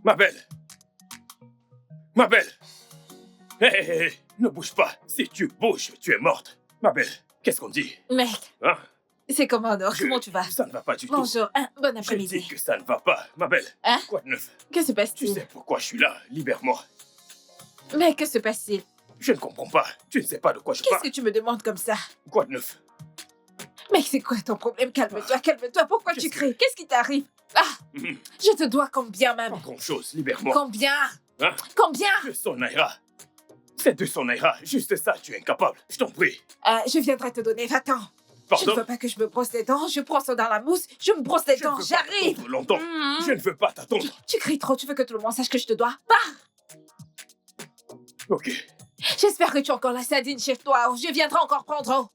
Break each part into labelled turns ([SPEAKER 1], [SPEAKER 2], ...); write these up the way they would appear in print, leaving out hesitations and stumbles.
[SPEAKER 1] Ma belle! Ma belle! Hé, hé, hé, ne bouge pas. Si tu bouges, tu es morte. Ma belle, qu'est-ce qu'on dit?
[SPEAKER 2] Mec,
[SPEAKER 1] Hein?
[SPEAKER 2] c'est Commodore, comment tu vas?
[SPEAKER 1] Ça ne va pas du tout.
[SPEAKER 2] Bonjour, bon
[SPEAKER 1] Je
[SPEAKER 2] après-midi.
[SPEAKER 1] dis que ça ne va pas. Ma belle,
[SPEAKER 2] Hein?
[SPEAKER 1] quoi de neuf?
[SPEAKER 2] Que se
[SPEAKER 1] Tu
[SPEAKER 2] passe-t-il?
[SPEAKER 1] sais pourquoi je suis là. Libère-moi.
[SPEAKER 2] Mais que se passe-t-il?
[SPEAKER 1] Je ne comprends pas. Tu ne sais pas de quoi je
[SPEAKER 2] Qu'est-ce
[SPEAKER 1] parle.
[SPEAKER 2] que tu me demandes comme ça?
[SPEAKER 1] Quoi de neuf?
[SPEAKER 2] Mec, c'est quoi ton problème? Calme-toi, calme-toi. Pourquoi tu
[SPEAKER 1] Qu'est-ce que-
[SPEAKER 2] cries? Qu'est-ce qui t'arrive? Ah,
[SPEAKER 1] Mhm.
[SPEAKER 2] je te dois combien,
[SPEAKER 1] Pas
[SPEAKER 2] même?
[SPEAKER 1] grand-chose. Libère-moi.
[SPEAKER 2] Combien?
[SPEAKER 1] Hein?
[SPEAKER 2] Combien?
[SPEAKER 1] 200 naira. C'est 200 naira. Juste ça, tu es incapable. Je t'en prie.
[SPEAKER 2] Je viendrai te donner, va-t'en. Je
[SPEAKER 1] Pardon?
[SPEAKER 2] ne veux pas que je me brosse les dents, je prends ça dans la mousse, je me brosse les
[SPEAKER 1] Je ne
[SPEAKER 2] dents,
[SPEAKER 1] veux pas
[SPEAKER 2] j'arrive.
[SPEAKER 1] t'attendre longtemps.
[SPEAKER 2] Mhm.
[SPEAKER 1] Je ne veux pas t'attendre.
[SPEAKER 2] Tu cries trop, tu veux que tout le monde sache que je te dois? Pars!
[SPEAKER 1] Ok.
[SPEAKER 2] J'espère que tu as encore la sardine chez toi, ou je viendrai encore prendre.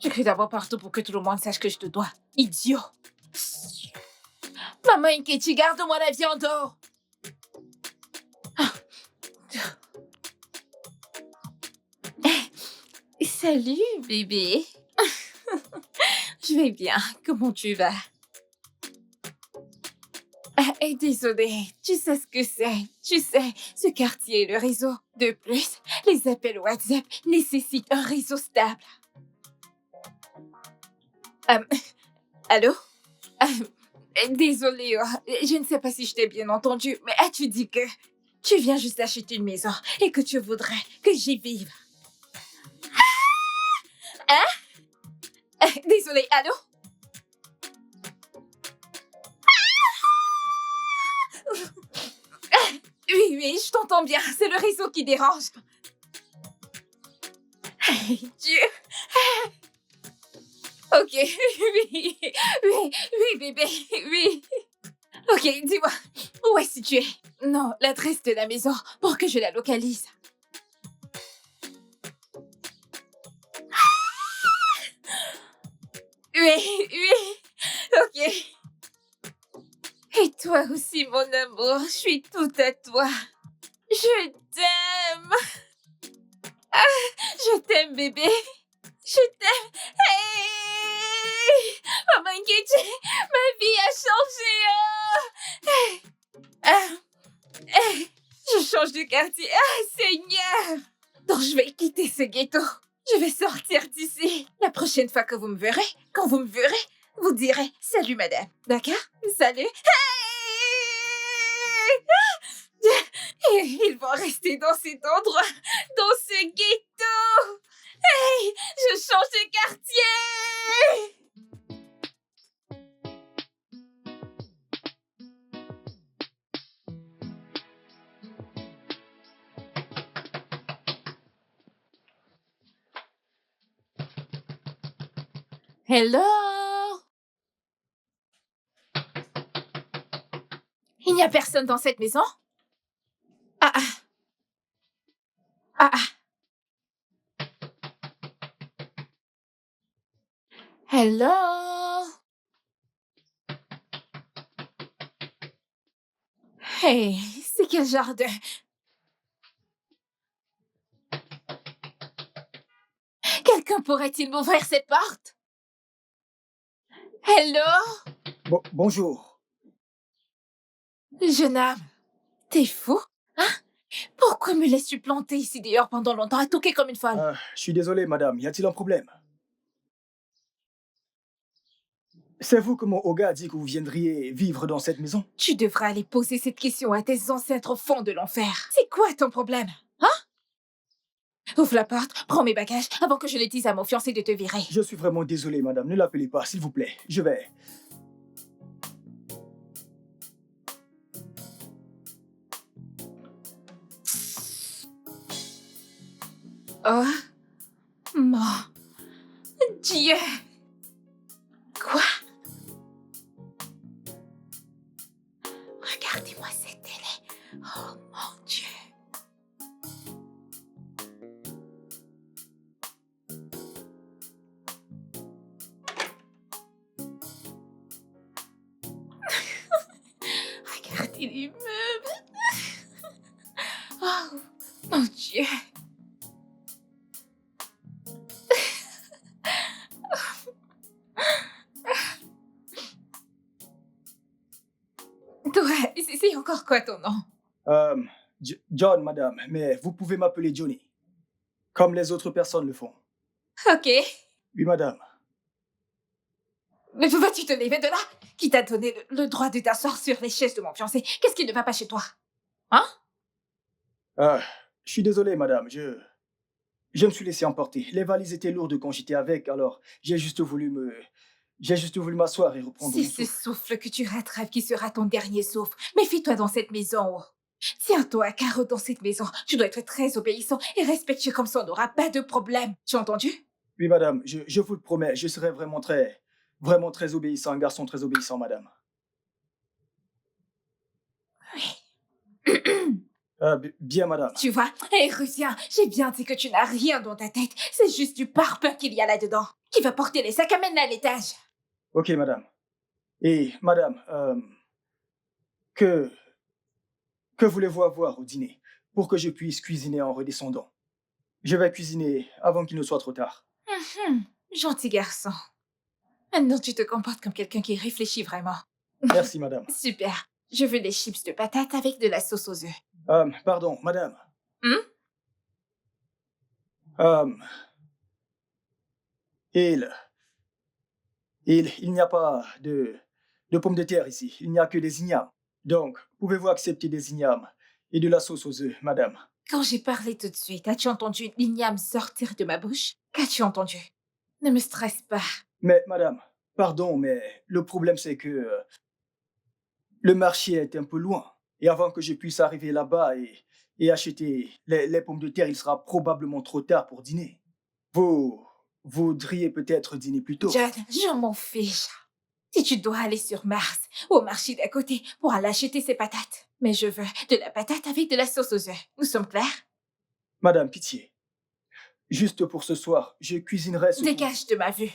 [SPEAKER 2] Je crie d'abord partout pour que tout le monde sache que je te dois. Idiot! Maman Inkechi, garde-moi la viande. Salut, bébé. Je vais bien. Comment tu vas? Désolée, tu sais ce que c'est. Tu sais, ce quartier et le réseau. De plus, les appels WhatsApp nécessitent un réseau stable. Allô? Désolée, je ne sais pas si je t'ai bien entendu, mais as-tu dit que tu viens juste acheter une maison et que tu voudrais que j'y vive? Hein? Désolée, allô? Oui, je t'entends bien. C'est le réseau qui dérange. Dieu. Ok, oui, bébé, oui. Ok, dis-moi, où est-ce que tu es? Non, l'adresse de la maison pour que je la localise. Oui, ok. Et toi aussi, mon amour, je suis tout à toi. Je t'aime. Ah, je t'aime, bébé. Je t'aime. Hey! Maman Nkechi, ma vie a changé. Je change de quartier. Ah, Seigneur. Donc, je vais quitter ce ghetto. Je vais sortir d'ici. La prochaine fois que vous me verrez, quand vous me verrez, vous direz « Salut, madame ». D'accord? Salut. Et ils vont rester dans cet endroit, dans ce ghetto. Hey, je change de quartier. Hello. Il n'y a personne dans cette maison? Ah. Hello? Hey, c'est quel genre de... Quelqu'un pourrait-il m'ouvrir cette porte? Hello?
[SPEAKER 3] Bonjour.
[SPEAKER 2] Jeune homme, t'es fou? Hein? Pourquoi me laisses-tu planter ici dehors pendant longtemps à toquer comme une folle?
[SPEAKER 3] Je suis désolé, madame. Y a-t-il un problème? C'est vous que mon Oga a dit que vous viendriez vivre dans cette maison?
[SPEAKER 2] Tu devras aller poser cette question à tes ancêtres au fond de l'enfer. C'est quoi ton problème? Hein? Ouvre la porte, prends mes bagages avant que je ne dise à mon fiancé de te virer.
[SPEAKER 3] Je suis vraiment désolé, madame. Ne l'appelez pas, s'il vous plaît. Je vais...
[SPEAKER 2] Oh mon Dieu! Quoi? Regardez-moi cette télé. Oh mon Dieu! Regardez les meubles. Oh mon Dieu! c'est encore quoi ton nom?
[SPEAKER 3] John, madame, mais vous pouvez m'appeler Johnny, comme les autres personnes le font.
[SPEAKER 2] Ok.
[SPEAKER 3] Oui, madame.
[SPEAKER 2] Mais vas-tu te lever de là? Qui t'a donné le droit de t'asseoir sur les chaises de mon fiancé? Qu'est-ce qui ne va pas chez toi? Hein?
[SPEAKER 3] Je suis désolé, madame, je me suis laissé emporter. Les valises étaient lourdes quand j'étais avec, alors j'ai juste voulu m'asseoir et reprendre
[SPEAKER 2] C'est
[SPEAKER 3] mon
[SPEAKER 2] ce
[SPEAKER 3] souffle.
[SPEAKER 2] souffle que tu rattrapes qui sera ton dernier souffle. Méfie-toi dans cette maison. Tiens-toi à carreau dans cette maison. Tu dois être très obéissant et respectueux comme ça on n'aura pas de problème. Tu as entendu?
[SPEAKER 3] Oui, madame, je vous le promets, je serai vraiment très obéissant, un garçon très obéissant, madame. Bien, madame.
[SPEAKER 2] Tu vois? Hé, Rusien, j'ai bien dit que tu n'as rien dans ta tête. C'est juste du parpaing qu'il y a là-dedans. Qui va porter les sacs à main à l'étage?
[SPEAKER 3] Ok, madame. Et, madame, que voulez-vous avoir au dîner pour que je puisse cuisiner en redescendant? Je vais cuisiner avant qu'il ne soit trop tard.
[SPEAKER 2] Gentil garçon. Maintenant, tu te comportes comme quelqu'un qui réfléchit vraiment.
[SPEAKER 3] Merci, madame.
[SPEAKER 2] Super. Je veux des chips de patates avec de la sauce aux œufs.
[SPEAKER 3] Pardon, madame.
[SPEAKER 2] Hmm?
[SPEAKER 3] Il n'y a pas de pommes de terre ici. Il n'y a que des ignames. Donc, pouvez-vous accepter des ignames et de la sauce aux œufs, madame?
[SPEAKER 2] Quand j'ai parlé tout de suite, as-tu entendu l'igname sortir de ma bouche? Qu'as-tu entendu? Ne me stresse pas.
[SPEAKER 3] Mais, madame, pardon, mais le problème c'est que le marché est un peu loin. Et avant que je puisse arriver là-bas et acheter les pommes de terre, il sera probablement trop tard pour dîner. Vous voudriez peut-être dîner plus tôt.
[SPEAKER 2] John, je m'en fiche. Si tu dois aller sur Mars, au marché d'à côté, pour aller acheter ces patates. Mais je veux de la patate avec de la sauce aux œufs. Nous sommes clairs?
[SPEAKER 3] Madame, pitié. Juste pour ce soir, je cuisinerai ce que...
[SPEAKER 2] Dégage de ma vue.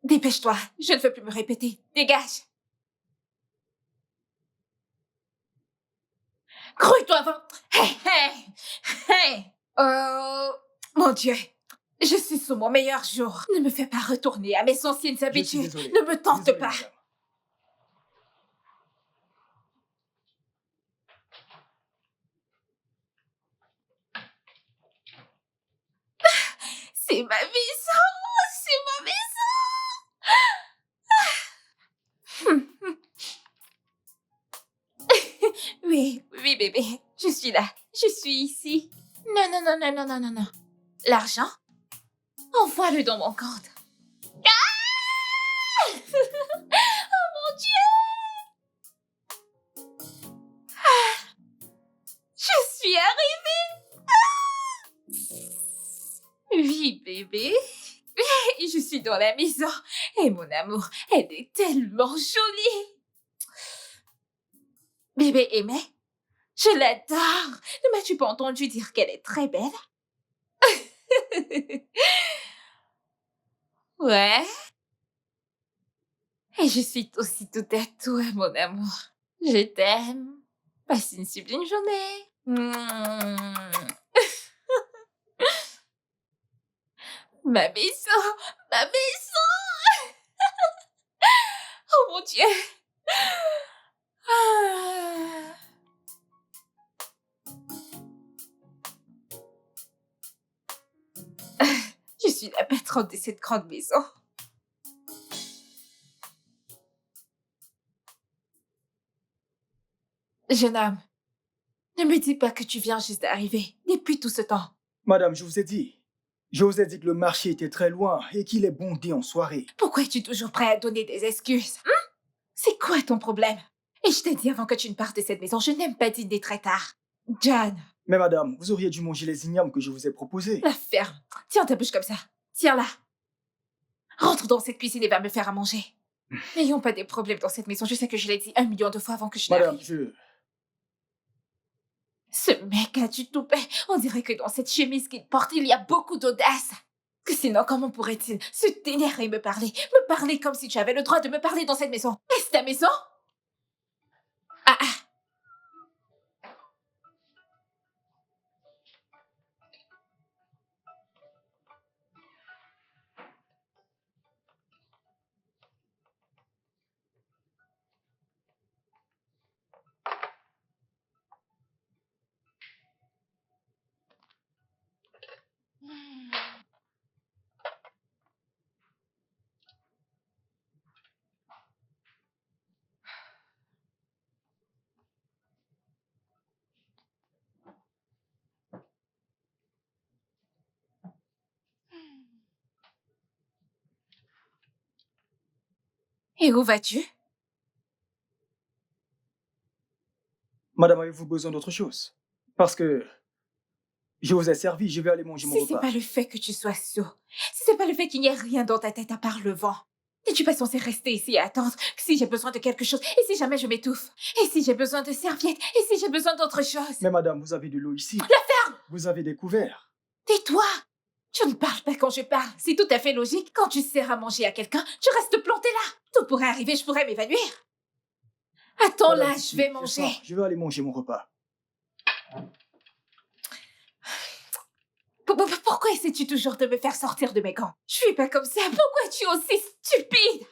[SPEAKER 2] Dépêche-toi, je ne veux plus me répéter. Dégage. Grouille-toi avant. Hey, hey, hey. Oh, mon Dieu. Je suis sous mon meilleur jour. Ne me fais pas retourner à mes anciennes
[SPEAKER 3] Je suis
[SPEAKER 2] habitudes.
[SPEAKER 3] désolé.
[SPEAKER 2] Ne me tente
[SPEAKER 3] Désolé,
[SPEAKER 2] pas.
[SPEAKER 3] madame.
[SPEAKER 2] C'est ma maison. C'est ma maison. Oui, oui, bébé. Je suis là. Je suis ici. Non, non, non, non, non, non, non, non. L'argent? Envoie-le dans mon compte. Ah! Oh mon Dieu! Ah! Je suis arrivée! Ah! Oui, bébé. Je suis dans la maison. Et mon amour, elle est tellement jolie. Bébé aimé, je l'adore. Ne m'as-tu pas entendu dire qu'elle est très belle? Ouais. Et je suis aussi tout à toi, mon amour. Je t'aime. Passe une sublime journée. Ma maison, ma maison. Oh mon Dieu. Ah. Je suis la patronne de cette grande maison. Jeune homme, ne me dis pas que tu viens juste d'arriver depuis tout ce temps.
[SPEAKER 3] Madame, je vous ai dit. Je vous ai dit que le marché était très loin et qu'il est bondé en soirée.
[SPEAKER 2] Pourquoi es-tu toujours prêt à donner des excuses? C'est quoi ton problème? Et je t'ai dit avant que tu ne partes de cette maison, je n'aime pas dîner très tard. John,
[SPEAKER 3] Mais madame, vous auriez dû manger les ignames que je vous ai proposés.
[SPEAKER 2] la ferme. Tiens ta bouche comme ça. Tiens-la. Rentre dans cette cuisine et va me faire à manger. N'ayons pas des problèmes dans cette maison. Je sais que je l'ai dit 1 million de fois avant que je
[SPEAKER 3] Madame,
[SPEAKER 2] n'arrive. Ce mec a du toupet. On dirait que dans cette chemise qu'il porte, il y a beaucoup d'audace. Que sinon, comment pourrait-il se tenir et me parler? Me parler comme si tu avais le droit de me parler dans cette maison. Est-ce ta maison? Ah ah. Et où vas-tu?
[SPEAKER 3] Madame, avez-vous besoin d'autre chose? Parce que je vous ai servi, je vais aller manger mon
[SPEAKER 2] Si c'est
[SPEAKER 3] repas.
[SPEAKER 2] pas le fait que tu sois sourd, si c'est pas le fait qu'il n'y ait rien dans ta tête à part le vent, n'es-tu pas censé rester ici et attendre que si j'ai besoin de quelque chose, et si jamais je m'étouffe, et si j'ai besoin de serviettes, et si j'ai besoin d'autre chose?
[SPEAKER 3] Mais madame, vous avez de l'eau ici.
[SPEAKER 2] La ferme!
[SPEAKER 3] Vous avez des couverts.
[SPEAKER 2] Tais-toi! Tu ne parles pas quand je parle. C'est tout à fait logique. Quand tu sers à manger à quelqu'un, tu restes planté là. Tout pourrait arriver, je pourrais m'évanouir. Attends
[SPEAKER 3] Madame,
[SPEAKER 2] là,
[SPEAKER 3] si,
[SPEAKER 2] je vais
[SPEAKER 3] j'ai
[SPEAKER 2] manger.
[SPEAKER 3] faim. Je vais aller manger mon repas.
[SPEAKER 2] Pourquoi essaies-tu toujours de me faire sortir de mes gants? Je suis pas comme ça. Pourquoi es-tu aussi stupide?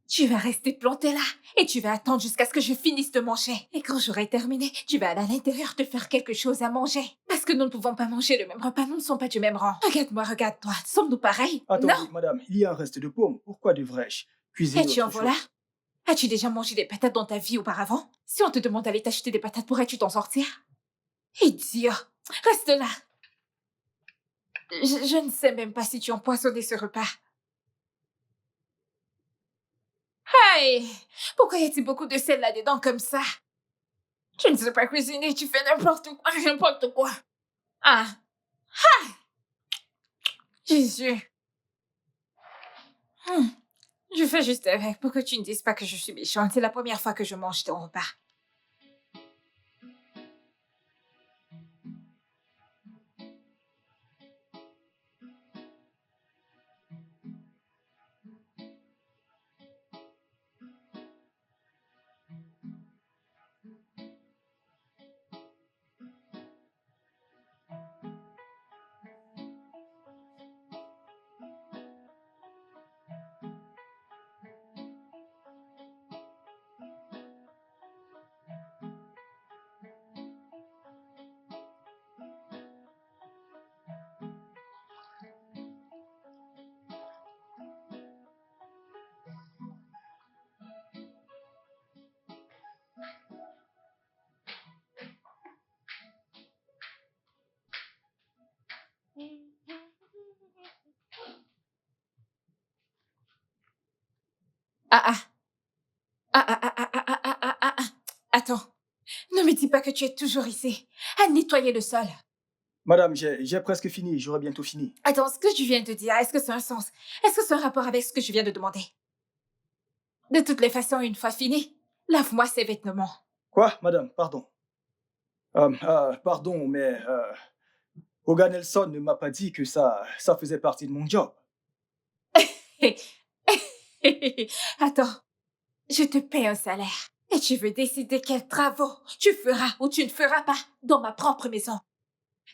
[SPEAKER 2] Tu vas rester planté là et tu vas attendre jusqu'à ce que je finisse de manger. Et quand j'aurai terminé, tu vas aller à l'intérieur te faire quelque chose à manger. Parce que nous ne pouvons pas manger le même repas, nous ne sommes pas du même rang. Regarde-moi, regarde-toi. Sommes-nous pareils?
[SPEAKER 3] Attendez,
[SPEAKER 2] Non.
[SPEAKER 3] madame, il y a un reste de pommes. Pourquoi devrais-je cuisiner
[SPEAKER 2] Et tu en
[SPEAKER 3] autre
[SPEAKER 2] voilà?
[SPEAKER 3] chose?
[SPEAKER 2] As-tu déjà mangé des patates dans ta vie auparavant? Si on te demande d'aller t'acheter des patates, pourrais-tu t'en sortir? Idiot! Reste là! Je ne sais même pas si tu as empoisonné ce repas. Hey! Pourquoi y a-t-il beaucoup de sel là-dedans comme ça? Tu ne sais pas cuisiner, tu fais n'importe quoi. Ah! Ah! Jésus! Je fais juste avec pour que tu ne dises pas que je suis méchante. C'est la première fois que je mange ton repas. Ah ah! Ah ah ah ah ah ah ah ah ah ah! Attends, ne me dis pas que tu es toujours ici, à nettoyer le sol.
[SPEAKER 3] Madame, j'ai presque fini. J'aurai bientôt fini.
[SPEAKER 2] Attends, ce que tu viens de dire, est-ce que ça a un sens? Est-ce que c'est un rapport avec ce que je viens de demander? De toutes les façons, une fois fini, lave-moi ces vêtements.
[SPEAKER 3] Quoi, madame? Pardon. Pardon, mais Hogan Nelson ne m'a pas dit que ça faisait partie de mon job.
[SPEAKER 2] Attends, je te paie un salaire. Et tu veux décider quels travaux tu feras ou tu ne feras pas dans ma propre maison.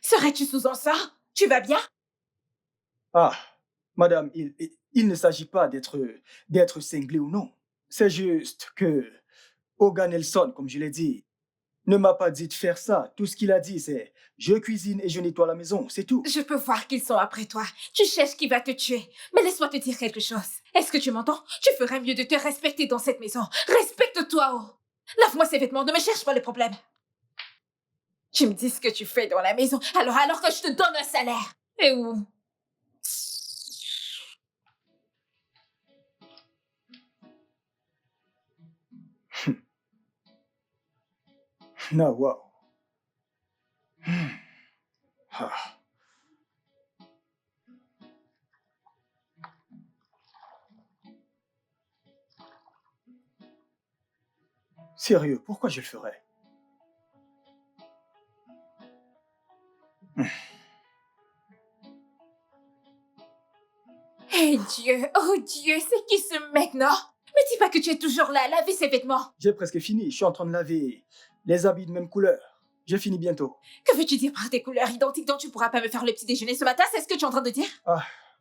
[SPEAKER 2] Serais-tu sous encens? Tu vas bien?
[SPEAKER 3] Ah, madame, il ne s'agit pas d'être cinglé ou non. C'est juste que Hogan Nelson, comme je l'ai dit, ne m'a pas dit de faire ça. Tout ce qu'il a dit, c'est je cuisine et je nettoie la maison, c'est tout.
[SPEAKER 2] Je peux voir qu'ils sont après toi. Tu cherches qui va te tuer. Mais laisse-moi te dire quelque chose. Est-ce que tu m'entends? Tu ferais mieux de te respecter dans cette maison. Respecte-toi, oh! Lave-moi ces vêtements, ne me cherche pas le problème. Tu me dis ce que tu fais dans la maison, alors que je te donne un salaire. Et où?
[SPEAKER 3] Ah, wow. Ah. Sérieux, pourquoi je le ferais?
[SPEAKER 2] Eh Dieu, oh Dieu, c'est qui ce mec, non? Me dis pas que tu es toujours là à laver ses vêtements.
[SPEAKER 3] J'ai presque fini. Je suis en train de laver les habits de même couleur. J'ai fini bientôt.
[SPEAKER 2] Que veux-tu dire par des couleurs identiques dont tu pourras pas me faire le petit déjeuner ce matin? C'est ce que tu es en train de dire?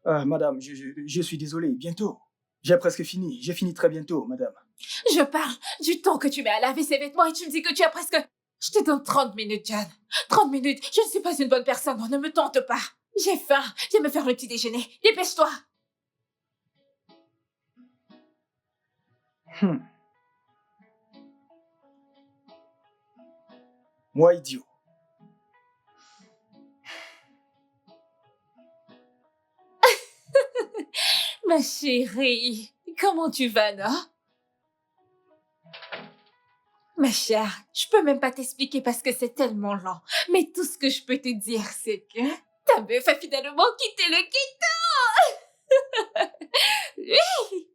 [SPEAKER 3] Madame, je suis désolé. Bientôt. J'ai presque fini. J'ai fini très bientôt, madame.
[SPEAKER 2] Je parle du temps que tu mets à laver ses vêtements et tu me dis que tu as presque... Je te donne 30 minutes, John. 30 minutes. Je ne suis pas une bonne personne, non, ne me tente pas. J'ai faim. Viens me faire le petit déjeuner. Dépêche-toi.
[SPEAKER 3] Moi, idiot.
[SPEAKER 2] Ma chérie, Comment tu vas, non? Ma chère, je peux même pas t'expliquer parce que c'est tellement lent. Mais tout ce que je peux te dire, c'est que ta meuf a finalement quitté le ghetto. Oui.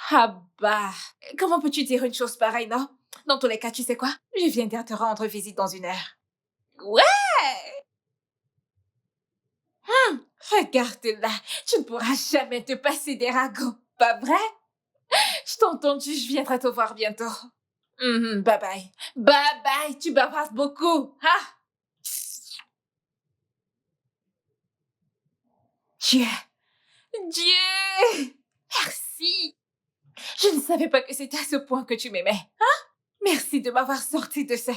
[SPEAKER 2] Ah bah, comment peux-tu dire une chose pareille, non? Dans tous les cas, tu sais quoi? Je viens te rendre visite dans 1 heure. Ouais! Regarde là, tu ne pourras jamais te passer des ragots, pas vrai? Je t'ai entendu, je viendrai te voir bientôt. Bye bye. Bye bye, tu bavardes beaucoup. Ah! Dieu! Dieu! Merci! Je ne savais pas que c'était à ce point que tu m'aimais. Hein? Merci de m'avoir sorti de ce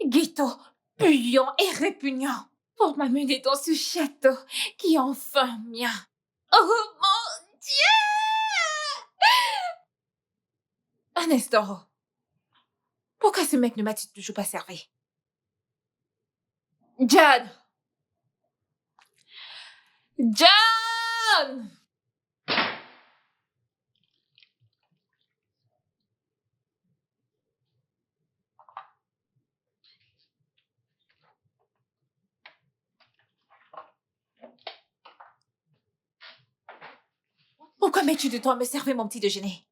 [SPEAKER 2] ghetto puant et répugnant pour m'amener dans ce château qui est enfin mien. Oh mon Dieu! Un instant. Pourquoi ce mec ne m'a-t-il toujours pas servi? John! John! Pourquoi mets-tu du temps à me servir mon petit déjeuner?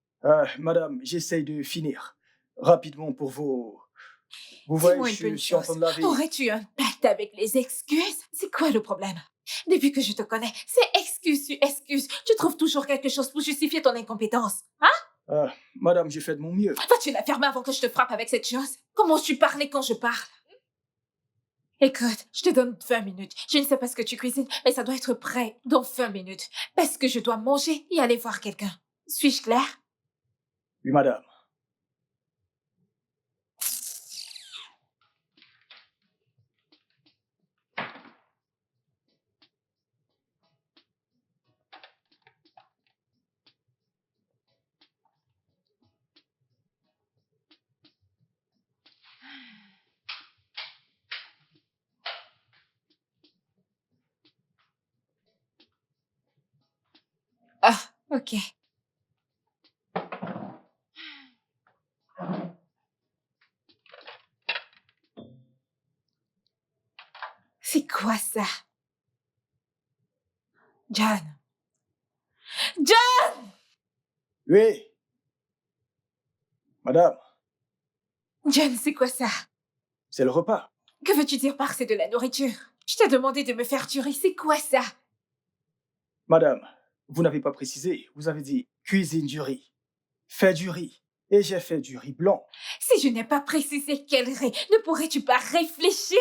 [SPEAKER 3] Madame, j'essaye de finir. Rapidement pour vos... Vous
[SPEAKER 2] Dis-moi
[SPEAKER 3] voyez,
[SPEAKER 2] une
[SPEAKER 3] je
[SPEAKER 2] bonne
[SPEAKER 3] suis en train
[SPEAKER 2] chose.
[SPEAKER 3] de laver.
[SPEAKER 2] Aurais-tu un pacte avec les excuses? C'est quoi le problème? Depuis que je te connais, c'est excuse sur excuse. Tu trouves toujours quelque chose pour justifier ton incompétence. Hein?
[SPEAKER 3] Madame, j'ai fait de mon mieux.
[SPEAKER 2] Vas-tu la fermer avant que je te frappe avec cette chose? Comment tu parlais quand je parle? Écoute, je te donne 20 minutes. Je ne sais pas ce que tu cuisines, mais ça doit être prêt dans 20 minutes. Parce que je dois manger et aller voir quelqu'un. Suis-je claire?
[SPEAKER 3] Oui, madame.
[SPEAKER 2] Ah, ok. C'est quoi ça? John. John!
[SPEAKER 3] Oui. Madame,
[SPEAKER 2] John, c'est quoi ça?
[SPEAKER 3] c'est le repas.
[SPEAKER 2] Que veux-tu dire par c'est de la nourriture? Je t'ai demandé de me faire du riz, c'est quoi ça?
[SPEAKER 3] Madame, vous n'avez pas précisé. Vous avez dit cuisine du riz. Fais du riz. Et j'ai fait du riz blanc.
[SPEAKER 2] Si je n'ai pas précisé quel riz, ne pourrais-tu pas réfléchir?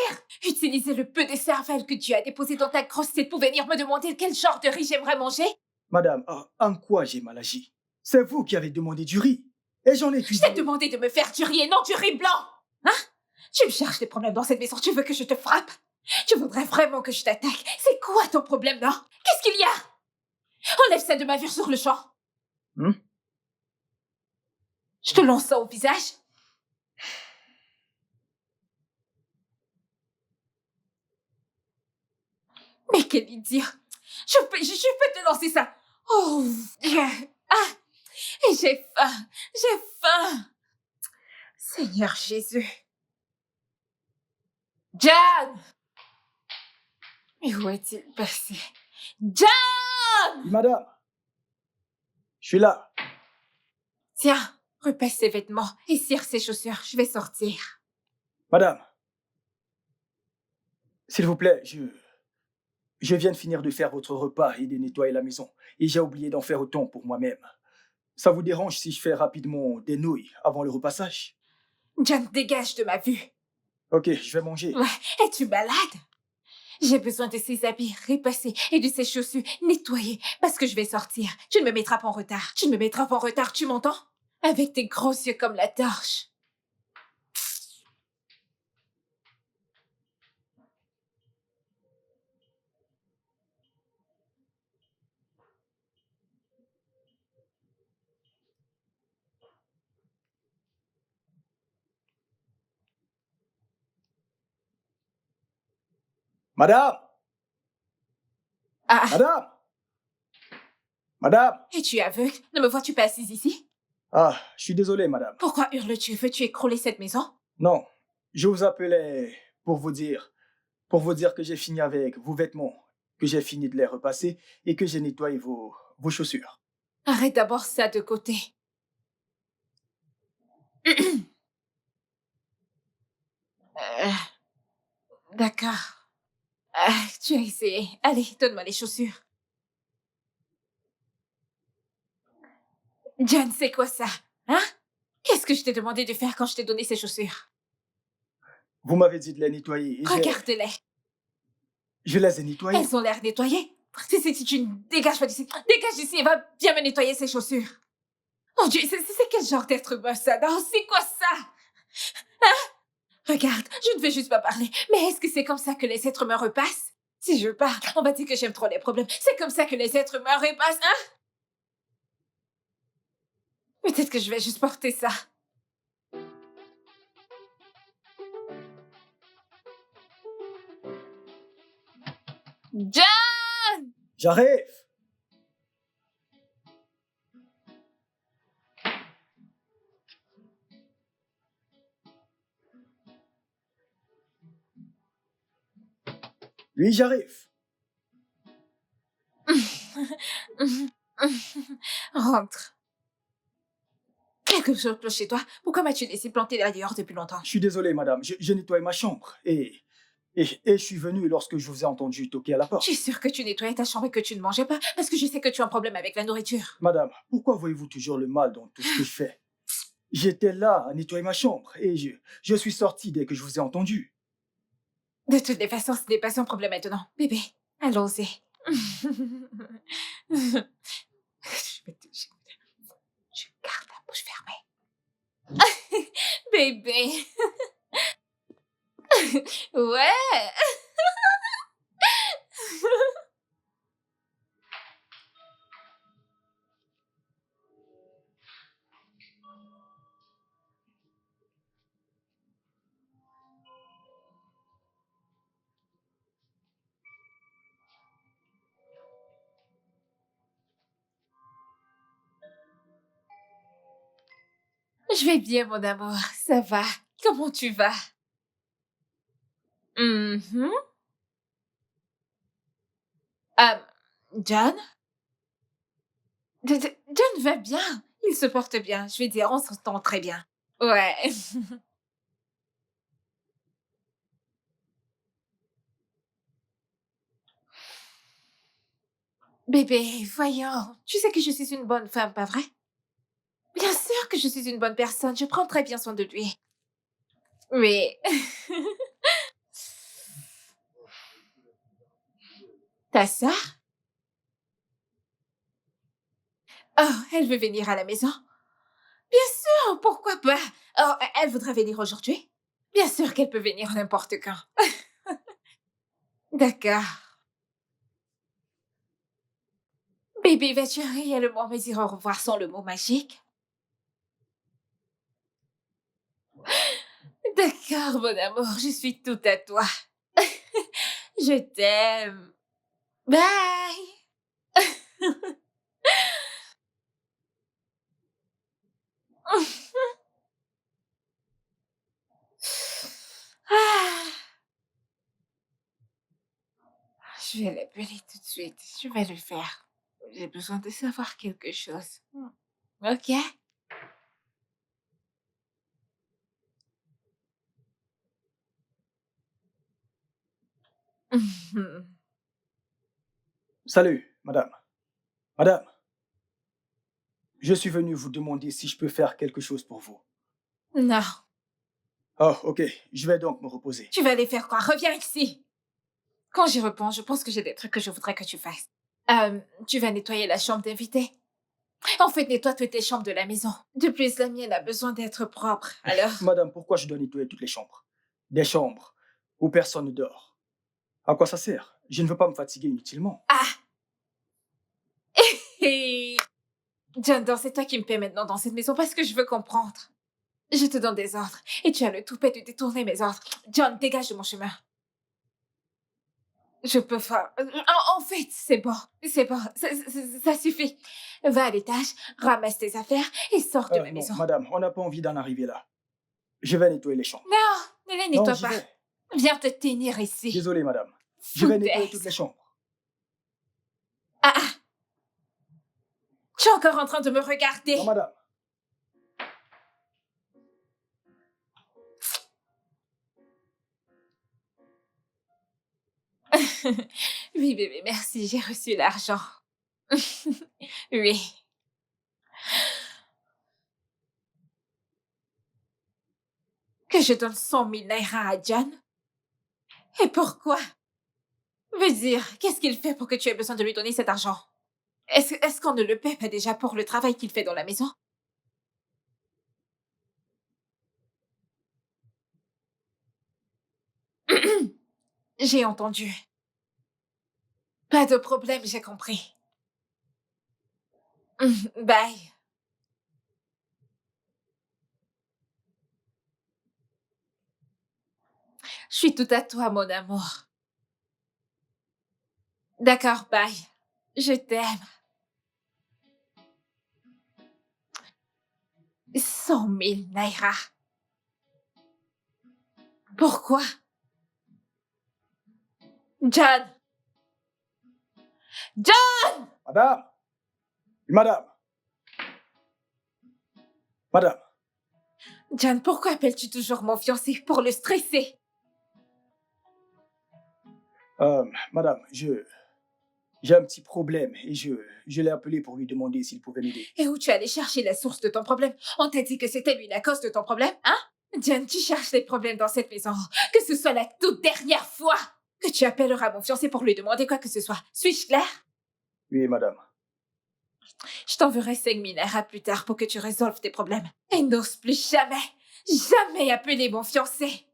[SPEAKER 2] Utiliser le peu de cervelle que tu as déposé dans ta grosse tête pour venir me demander quel genre de riz j'aimerais manger?
[SPEAKER 3] Madame, en quoi j'ai mal agi? C'est vous qui avez demandé du riz. Et j'en ai
[SPEAKER 2] Je t'ai
[SPEAKER 3] cuisiné.
[SPEAKER 2] demandé de me faire du riz et non du riz blanc! Hein? Tu me cherches des problèmes dans cette maison, tu veux que je te frappe? Tu voudrais vraiment que je t'attaque? C'est quoi ton problème, non? Qu'est-ce qu'il y a? Enlève ça de ma vue sur le champ.
[SPEAKER 3] Hmm?
[SPEAKER 2] Je te lance ça au visage. Mais quel idiot! Je peux te lancer ça! Oh! Ah! Et j'ai faim! J'ai faim! Seigneur Jésus! John! Mais où est-il passé? John!
[SPEAKER 3] Oui, madame. Je suis là.
[SPEAKER 2] Tiens, repasse ses vêtements et cire ses chaussures. Je vais sortir.
[SPEAKER 3] Madame. S'il vous plaît, je viens de finir de faire votre repas et de nettoyer la maison. Et j'ai oublié d'en faire autant pour moi-même. Ça vous dérange si je fais rapidement des nouilles avant le repassage?
[SPEAKER 2] John, dégage de ma vue.
[SPEAKER 3] Ok, je vais manger.
[SPEAKER 2] Ouais, es-tu malade? J'ai besoin de ces habits repassés et de ces chaussures nettoyées parce que je vais sortir. Tu ne me mettras pas en retard. Tu ne me mettras pas en retard, tu m'entends? Avec tes gros yeux comme la torche.
[SPEAKER 3] Madame!
[SPEAKER 2] Ah,
[SPEAKER 3] Madame! Madame!
[SPEAKER 2] Et tu es aveugle? Ne me vois-tu pas assise ici?
[SPEAKER 3] Ah, je suis désolé, madame.
[SPEAKER 2] Pourquoi hurles-tu? Veux-tu écrouler cette maison?
[SPEAKER 3] Non, je vous appelais pour vous dire que j'ai fini avec vos vêtements, que j'ai fini de les repasser et que j'ai nettoyé vos chaussures.
[SPEAKER 2] Arrête d'abord ça de côté. Euh, D'accord. Tu as essayé. Allez, donne-moi les chaussures. John, c'est quoi ça? Hein? Qu'est-ce que je t'ai demandé de faire quand je t'ai donné ces chaussures?
[SPEAKER 3] Vous m'avez dit de les nettoyer et
[SPEAKER 2] Regarde-les.
[SPEAKER 3] je les ai nettoyées.
[SPEAKER 2] Elles ont l'air nettoyées. Si tu ne dégages pas d'ici, dégage d'ici et va bien me nettoyer ces chaussures. Oh Dieu, c'est quel genre d'être humain ça? Non, c'est quoi ça? Hein? Regarde, je ne veux juste pas parler. Mais est-ce que c'est comme ça que les êtres humains repassent? Si je parle, on va dire que j'aime trop les problèmes. C'est comme ça que les êtres humains repassent, hein? Peut-être que je vais juste porter ça. John!
[SPEAKER 3] J'arrive! Oui, j'arrive.
[SPEAKER 2] Rentre. Quelque chose cloche chez toi. Pourquoi m'as-tu laissé planter là dehors depuis longtemps?
[SPEAKER 3] Je suis désolé, madame. Je nettoie ma chambre et je suis venu lorsque je vous ai entendu toquer à la
[SPEAKER 2] Je
[SPEAKER 3] porte.
[SPEAKER 2] suis sûre que tu nettoyais ta chambre et que tu ne mangeais pas, parce que je sais que tu as un problème avec la nourriture.
[SPEAKER 3] Madame, pourquoi voyez-vous toujours le mal dans tout ce que je fais? J'étais là à nettoyer ma chambre et je suis sorti dès que je vous ai entendu.
[SPEAKER 2] De toutes les façons, ce n'est pas son problème maintenant. Bébé, allons-y. Je vais te... Je garde la bouche fermée. Bébé. Ouais. Je vais bien, mon amour. Ça va. Comment tu vas? Mhm. John? John va bien. Il se porte bien. Je vais dire, on s'entend très bien. Ouais. Bébé, voyons. Tu sais que je suis une bonne femme, pas vrai? Bien sûr que je suis une bonne personne. Je prends très bien soin de lui. Oui. Ta sœur? Oh, elle veut venir à la maison? Bien sûr, pourquoi pas? Oh, elle voudrait venir aujourd'hui? Bien sûr qu'elle peut venir n'importe quand. D'accord. Bébé, vas-tu réellement me dire au revoir sans le mot magique? D'accord, mon amour, je suis tout à toi. Je t'aime. Bye! Ah, je vais l'appeler tout de suite. Je vais le faire. J'ai besoin de savoir quelque chose. Ok?
[SPEAKER 3] Salut, madame. Madame, je suis venu vous demander si je peux faire quelque chose pour vous.
[SPEAKER 2] Non.
[SPEAKER 3] Oh, ok. Je vais donc me reposer.
[SPEAKER 2] Tu vas aller faire quoi? Reviens ici. Quand j'y repense, je pense que j'ai des trucs que je voudrais que tu fasses. Tu vas nettoyer la chambre d'invité. En fait, nettoie toutes les chambres de la maison. De plus, la mienne a besoin d'être propre. Alors...
[SPEAKER 3] Madame, pourquoi je dois nettoyer toutes les chambres? Des chambres où personne ne dort. À quoi ça sert? Je ne veux pas me fatiguer inutilement.
[SPEAKER 2] Ah! Et... John, c'est toi qui me paie maintenant dans cette maison parce que je veux comprendre. Je te donne des ordres et tu as le toupet de détourner mes ordres. John, dégage de mon chemin. Je peux faire... En fait, c'est bon. C'est bon. Ça suffit. Va à l'étage, ramasse tes affaires et sors de ma
[SPEAKER 3] Non,
[SPEAKER 2] maison.
[SPEAKER 3] madame, on n'a pas envie d'en arriver là. Je vais nettoyer les chambres.
[SPEAKER 2] Non, ne les
[SPEAKER 3] Non,
[SPEAKER 2] nettoie
[SPEAKER 3] j'y
[SPEAKER 2] pas.
[SPEAKER 3] vais.
[SPEAKER 2] Viens te tenir ici.
[SPEAKER 3] Désolé, madame. Je vais nettoyer
[SPEAKER 2] Foutaise.
[SPEAKER 3] toutes les chambres.
[SPEAKER 2] Ah, ah. Tu es encore en train de me regarder.
[SPEAKER 3] Non, madame.
[SPEAKER 2] Oui, bébé, merci, j'ai reçu l'argent. Oui. Que je donne 100 000 naira à John? Et pourquoi? Veux dire, qu'est-ce qu'il fait pour que tu aies besoin de lui donner cet argent? Est-ce qu'on ne le paie pas déjà pour le travail qu'il fait dans la maison? J'ai entendu. Pas de problème, j'ai compris. Bye. Je suis tout à toi, mon amour. D'accord, bye. Je t'aime. 100 000 naira. Pourquoi? John! John!
[SPEAKER 3] Madame. Madame. Madame.
[SPEAKER 2] John, pourquoi appelles-tu toujours mon fiancé pour le stresser?
[SPEAKER 3] Madame, j'ai un petit problème et je l'ai appelé pour lui demander s'il pouvait m'aider.
[SPEAKER 2] Et où tu es allé chercher la source de ton problème? On t'a dit que c'était lui la cause de ton problème, hein? John, tu cherches des problèmes dans cette maison. Que ce soit la toute dernière fois que tu appelleras mon fiancé pour lui demander quoi que ce soit. Suis-je clair?
[SPEAKER 3] Oui, madame.
[SPEAKER 2] Je t'enverrai 5 000 naira plus tard pour que tu résolves tes problèmes. Et n'ose plus jamais appeler mon fiancé.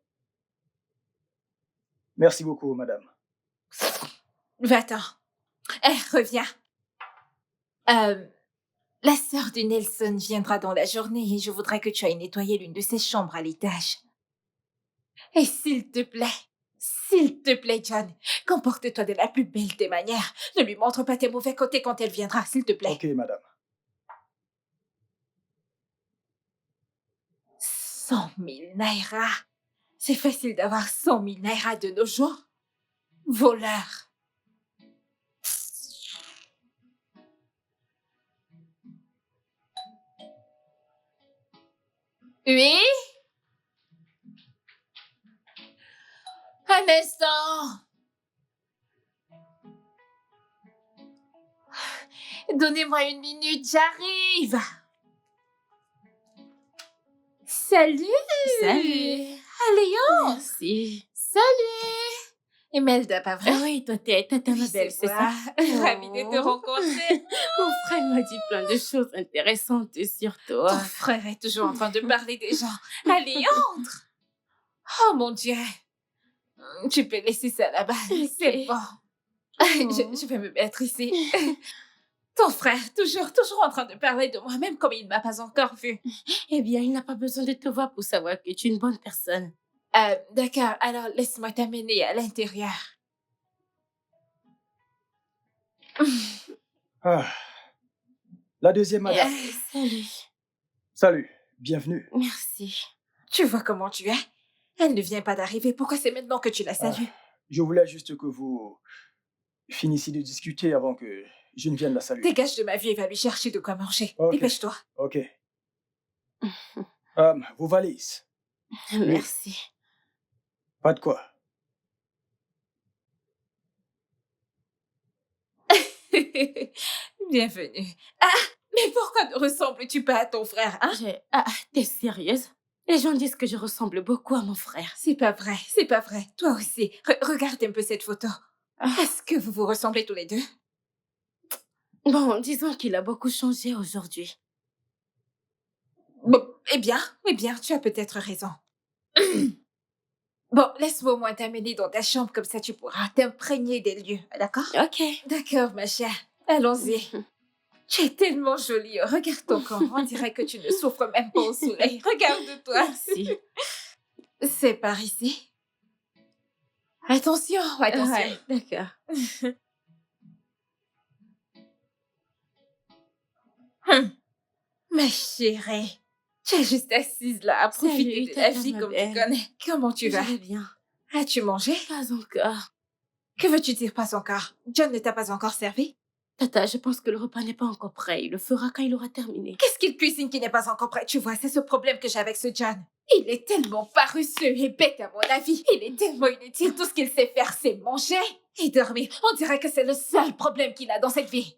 [SPEAKER 3] Merci beaucoup, madame.
[SPEAKER 2] Va-t'en. Reviens. La sœur de Nelson viendra dans la journée et je voudrais que tu ailles nettoyer l'une de ses chambres à l'étage. Et s'il te plaît, John, comporte-toi de la plus belle des manières. Ne lui montre pas tes mauvais côtés quand elle viendra, s'il te plaît.
[SPEAKER 3] Ok, madame.
[SPEAKER 2] 100 000 naira. C'est facile d'avoir 100 000 naira de nos jours. Voleur. Oui? Un instant. Donnez-moi une minute, j'arrive. Salut.
[SPEAKER 4] Salut.
[SPEAKER 2] Alléon.
[SPEAKER 4] Merci.
[SPEAKER 2] Salut. Imelda, pas vrai?
[SPEAKER 4] Ah oui, toi, t'es ta
[SPEAKER 2] Oui,
[SPEAKER 4] belle, c'est ça?
[SPEAKER 2] Ravie de te rencontrer.
[SPEAKER 4] Mon frère m'a dit plein de choses intéressantes sur
[SPEAKER 2] Ton
[SPEAKER 4] toi.
[SPEAKER 2] frère est toujours en train de parler des gens. Allez, entre. Oh mon Dieu. Tu peux laisser ça là-bas.
[SPEAKER 4] Ok.
[SPEAKER 2] C'est bon. Je vais me mettre ici. Ton frère, toujours en train de parler de moi, même comme il ne m'a pas encore vue.
[SPEAKER 4] Eh bien, il n'a pas besoin de te voir pour savoir que tu es une bonne personne.
[SPEAKER 2] D'accord, alors laisse-moi t'amener à l'intérieur.
[SPEAKER 3] Ah. La deuxième, madame.
[SPEAKER 4] Salut.
[SPEAKER 3] Salut. Bienvenue.
[SPEAKER 4] Merci.
[SPEAKER 2] Tu vois comment tu es? Elle ne vient pas d'arriver. Pourquoi c'est maintenant que tu la salues?
[SPEAKER 3] Je voulais juste que vous finissiez de discuter avant que je ne vienne la saluer.
[SPEAKER 2] Dégage de ma vie et va lui chercher de quoi manger.
[SPEAKER 3] Ok.
[SPEAKER 2] Dépêche-toi.
[SPEAKER 3] Ok. Vos valises.
[SPEAKER 4] Merci.
[SPEAKER 3] Pas de quoi.
[SPEAKER 2] Bienvenue. Ah, mais pourquoi ne ressembles-tu pas à ton frère, hein?
[SPEAKER 4] T'es sérieuse? Les gens disent que je ressemble beaucoup à mon frère.
[SPEAKER 2] C'est pas vrai. Toi aussi. Regarde un peu cette photo. Est-ce que vous vous ressemblez tous les deux?
[SPEAKER 4] Bon, disons qu'il a beaucoup changé aujourd'hui.
[SPEAKER 2] Bon, eh bien, tu as peut-être raison. Bon, laisse-moi au moins t'amener dans ta chambre, comme ça tu pourras t'imprégner des lieux, d'accord?
[SPEAKER 4] Ok.
[SPEAKER 2] D'accord, ma chère. Allons-y. Tu es tellement jolie. Regarde ton corps. On dirait que tu ne souffres même pas au soleil. Regarde-toi.
[SPEAKER 4] Merci.
[SPEAKER 2] C'est par ici. Attention, attention.
[SPEAKER 4] Ouais, d'accord.
[SPEAKER 2] Ma chérie, tu es juste assise là à profiter
[SPEAKER 4] Salut,
[SPEAKER 2] de la
[SPEAKER 4] tata,
[SPEAKER 2] vie
[SPEAKER 4] ma
[SPEAKER 2] comme tu
[SPEAKER 4] belle.
[SPEAKER 2] connais. Comment tu
[SPEAKER 4] Je
[SPEAKER 2] vas?
[SPEAKER 4] vais bien.
[SPEAKER 2] As-tu mangé?
[SPEAKER 4] Pas encore.
[SPEAKER 2] Que veux-tu dire pas encore? John ne t'a pas encore servi?
[SPEAKER 4] Tata, je pense que le repas n'est pas encore prêt. Il le fera quand il aura terminé.
[SPEAKER 2] Qu'est-ce qu'il cuisine qui n'est pas encore prêt? Tu vois, c'est ce problème que j'ai avec ce John. Il est tellement paresseux et bête à mon avis. Il est tellement inutile. Tout ce qu'il sait faire, c'est manger et dormir. On dirait que c'est le seul problème qu'il a dans cette vie.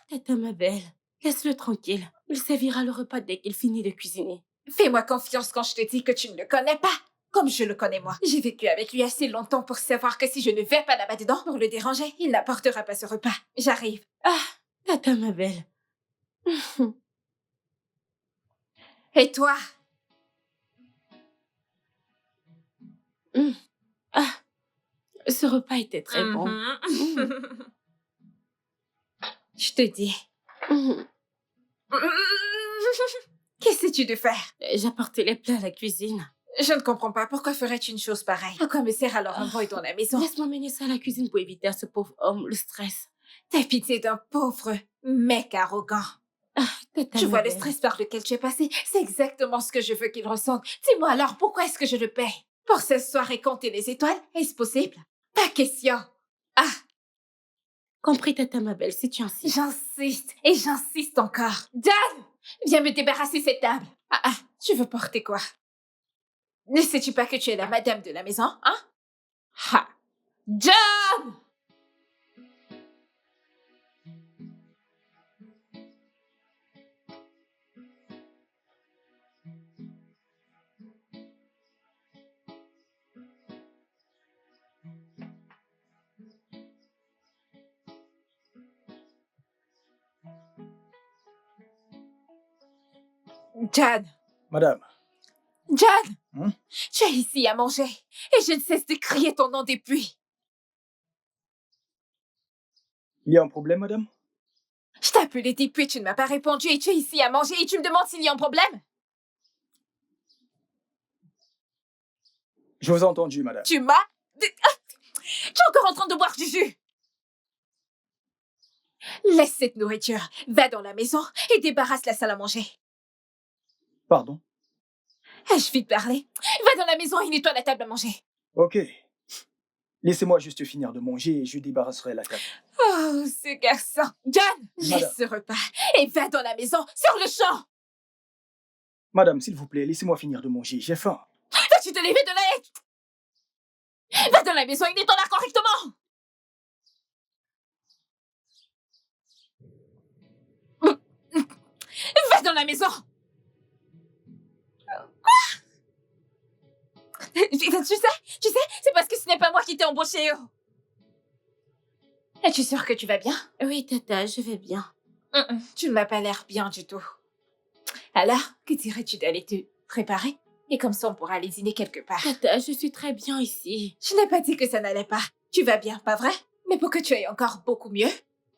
[SPEAKER 4] Tata, ma belle, laisse-le tranquille. Il servira le repas dès qu'il finit de cuisiner.
[SPEAKER 2] Fais-moi confiance quand je te dis que tu ne le connais pas. Comme je le connais moi. J'ai vécu avec lui assez longtemps pour savoir que si je ne vais pas là-bas dedans pour le déranger, il n'apportera pas ce repas. J'arrive.
[SPEAKER 4] Tata, ma belle.
[SPEAKER 2] Et toi?
[SPEAKER 4] Ce repas était très bon.
[SPEAKER 2] Mhm. Je te dis.
[SPEAKER 4] Mhm.
[SPEAKER 2] Qu'essaies-tu de faire?
[SPEAKER 4] J'ai apporté les plats à la cuisine.
[SPEAKER 2] Je ne comprends pas. Pourquoi ferais-tu une chose pareille? À quoi me sert alors un boy dans la maison?
[SPEAKER 4] Laisse-moi mener ça à la cuisine pour éviter à ce pauvre homme le stress.
[SPEAKER 2] T'as pitié d'un pauvre mec arrogant.
[SPEAKER 4] Tata,
[SPEAKER 2] Tu
[SPEAKER 4] ma
[SPEAKER 2] vois le
[SPEAKER 4] belle.
[SPEAKER 2] stress par lequel tu es passé? C'est exactement ce que je veux qu'il ressente. Dis-moi alors, pourquoi est-ce que je le paie? Pour ce soir et compter les étoiles? Est-ce possible? Pas question.
[SPEAKER 4] Compris, tata, ma belle, si tu insistes.
[SPEAKER 2] J'insiste et j'insiste encore. John! Viens me débarrasser cette table. Tu veux porter quoi? Ne sais-tu pas que tu es la madame de la maison, hein? John! John!
[SPEAKER 3] Madame,
[SPEAKER 2] John! Tu es ici à manger et je ne cesse de crier ton nom depuis.
[SPEAKER 3] il y a un problème, madame?
[SPEAKER 2] Je t'ai appelé depuis, tu ne m'as pas répondu et tu es ici à manger et tu me demandes s'il y a un problème?
[SPEAKER 3] Je vous ai entendu, madame.
[SPEAKER 2] Tu m'as... Tu es encore en train de boire du jus. Laisse cette nourriture, va dans la maison et débarrasse la salle à manger.
[SPEAKER 3] Pardon?
[SPEAKER 2] Ai-je vite parlé? Va dans la maison et nettoie la table à manger.
[SPEAKER 3] Ok. Laissez-moi juste finir de manger et je débarrasserai la table.
[SPEAKER 2] Oh, ce garçon. John,
[SPEAKER 3] Madame.
[SPEAKER 2] laisse ce repas et va dans la maison, sur le champ.
[SPEAKER 3] Madame, s'il vous plaît, laissez-moi finir de manger. J'ai faim.
[SPEAKER 2] Vas-tu te lever de là? Va dans la maison et nettoie-la correctement. Va dans la maison. Tu sais, c'est parce que ce n'est pas moi qui t'ai embauché. Es-tu sûre que tu vas bien?
[SPEAKER 4] Oui, tata, je vais bien.
[SPEAKER 2] Tu ne m'as pas l'air bien du tout. Alors, que dirais-tu d'aller te préparer? Et comme ça, on pourra aller dîner quelque part.
[SPEAKER 4] Tata, je suis très bien ici.
[SPEAKER 2] Je n'ai pas dit que ça n'allait pas. Tu vas bien, pas vrai? Mais pour que tu ailles encore beaucoup mieux,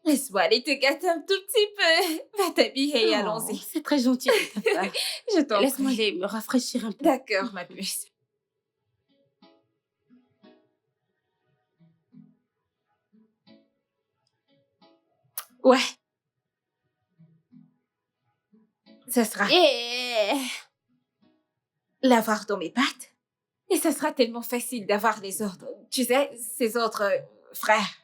[SPEAKER 2] laisse-moi aller te gâter un tout petit peu. Va t'habiller et
[SPEAKER 4] Oh,
[SPEAKER 2] allons-y.
[SPEAKER 4] C'est très gentil de ta part.
[SPEAKER 2] Je t'en
[SPEAKER 4] Laisse-moi
[SPEAKER 2] prie.
[SPEAKER 4] aller me rafraîchir un peu.
[SPEAKER 2] D'accord, ma puce. Ouais. Ça sera l'avoir dans mes pattes. Et ça sera tellement facile d'avoir les autres. Tu sais, ces autres frères.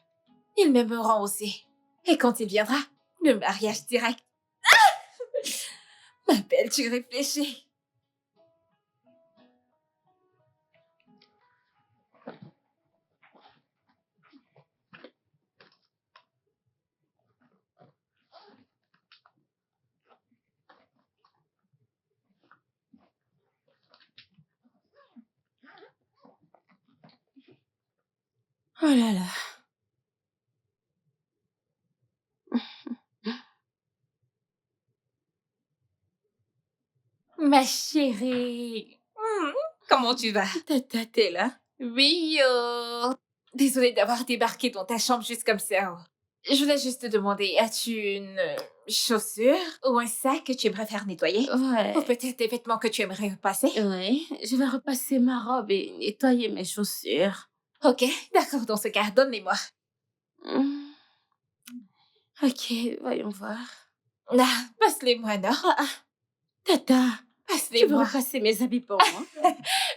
[SPEAKER 2] Ils m'aimeront aussi. Et quand il viendra, le mariage direct. Ma belle, tu réfléchis.
[SPEAKER 4] Oh là là.
[SPEAKER 2] Ma chérie. Comment tu vas?
[SPEAKER 4] Tata, t'es là?
[SPEAKER 2] Oui, désolée d'avoir débarqué dans ta chambre juste comme ça. Je voulais juste te demander, as-tu une chaussure ou un sac que tu aimerais faire nettoyer?
[SPEAKER 4] Ouais.
[SPEAKER 2] Ou peut-être des vêtements que tu aimerais repasser?
[SPEAKER 4] Oui, je vais repasser ma robe et nettoyer mes chaussures.
[SPEAKER 2] Ok, d'accord, dans ce cas, donne-les-moi.
[SPEAKER 4] Hmm. Ok, voyons voir.
[SPEAKER 2] Ah, passe-les-moi, non?
[SPEAKER 4] Tata, tu veux
[SPEAKER 2] Passe-les-moi.
[SPEAKER 4] repasser mes habits pour moi?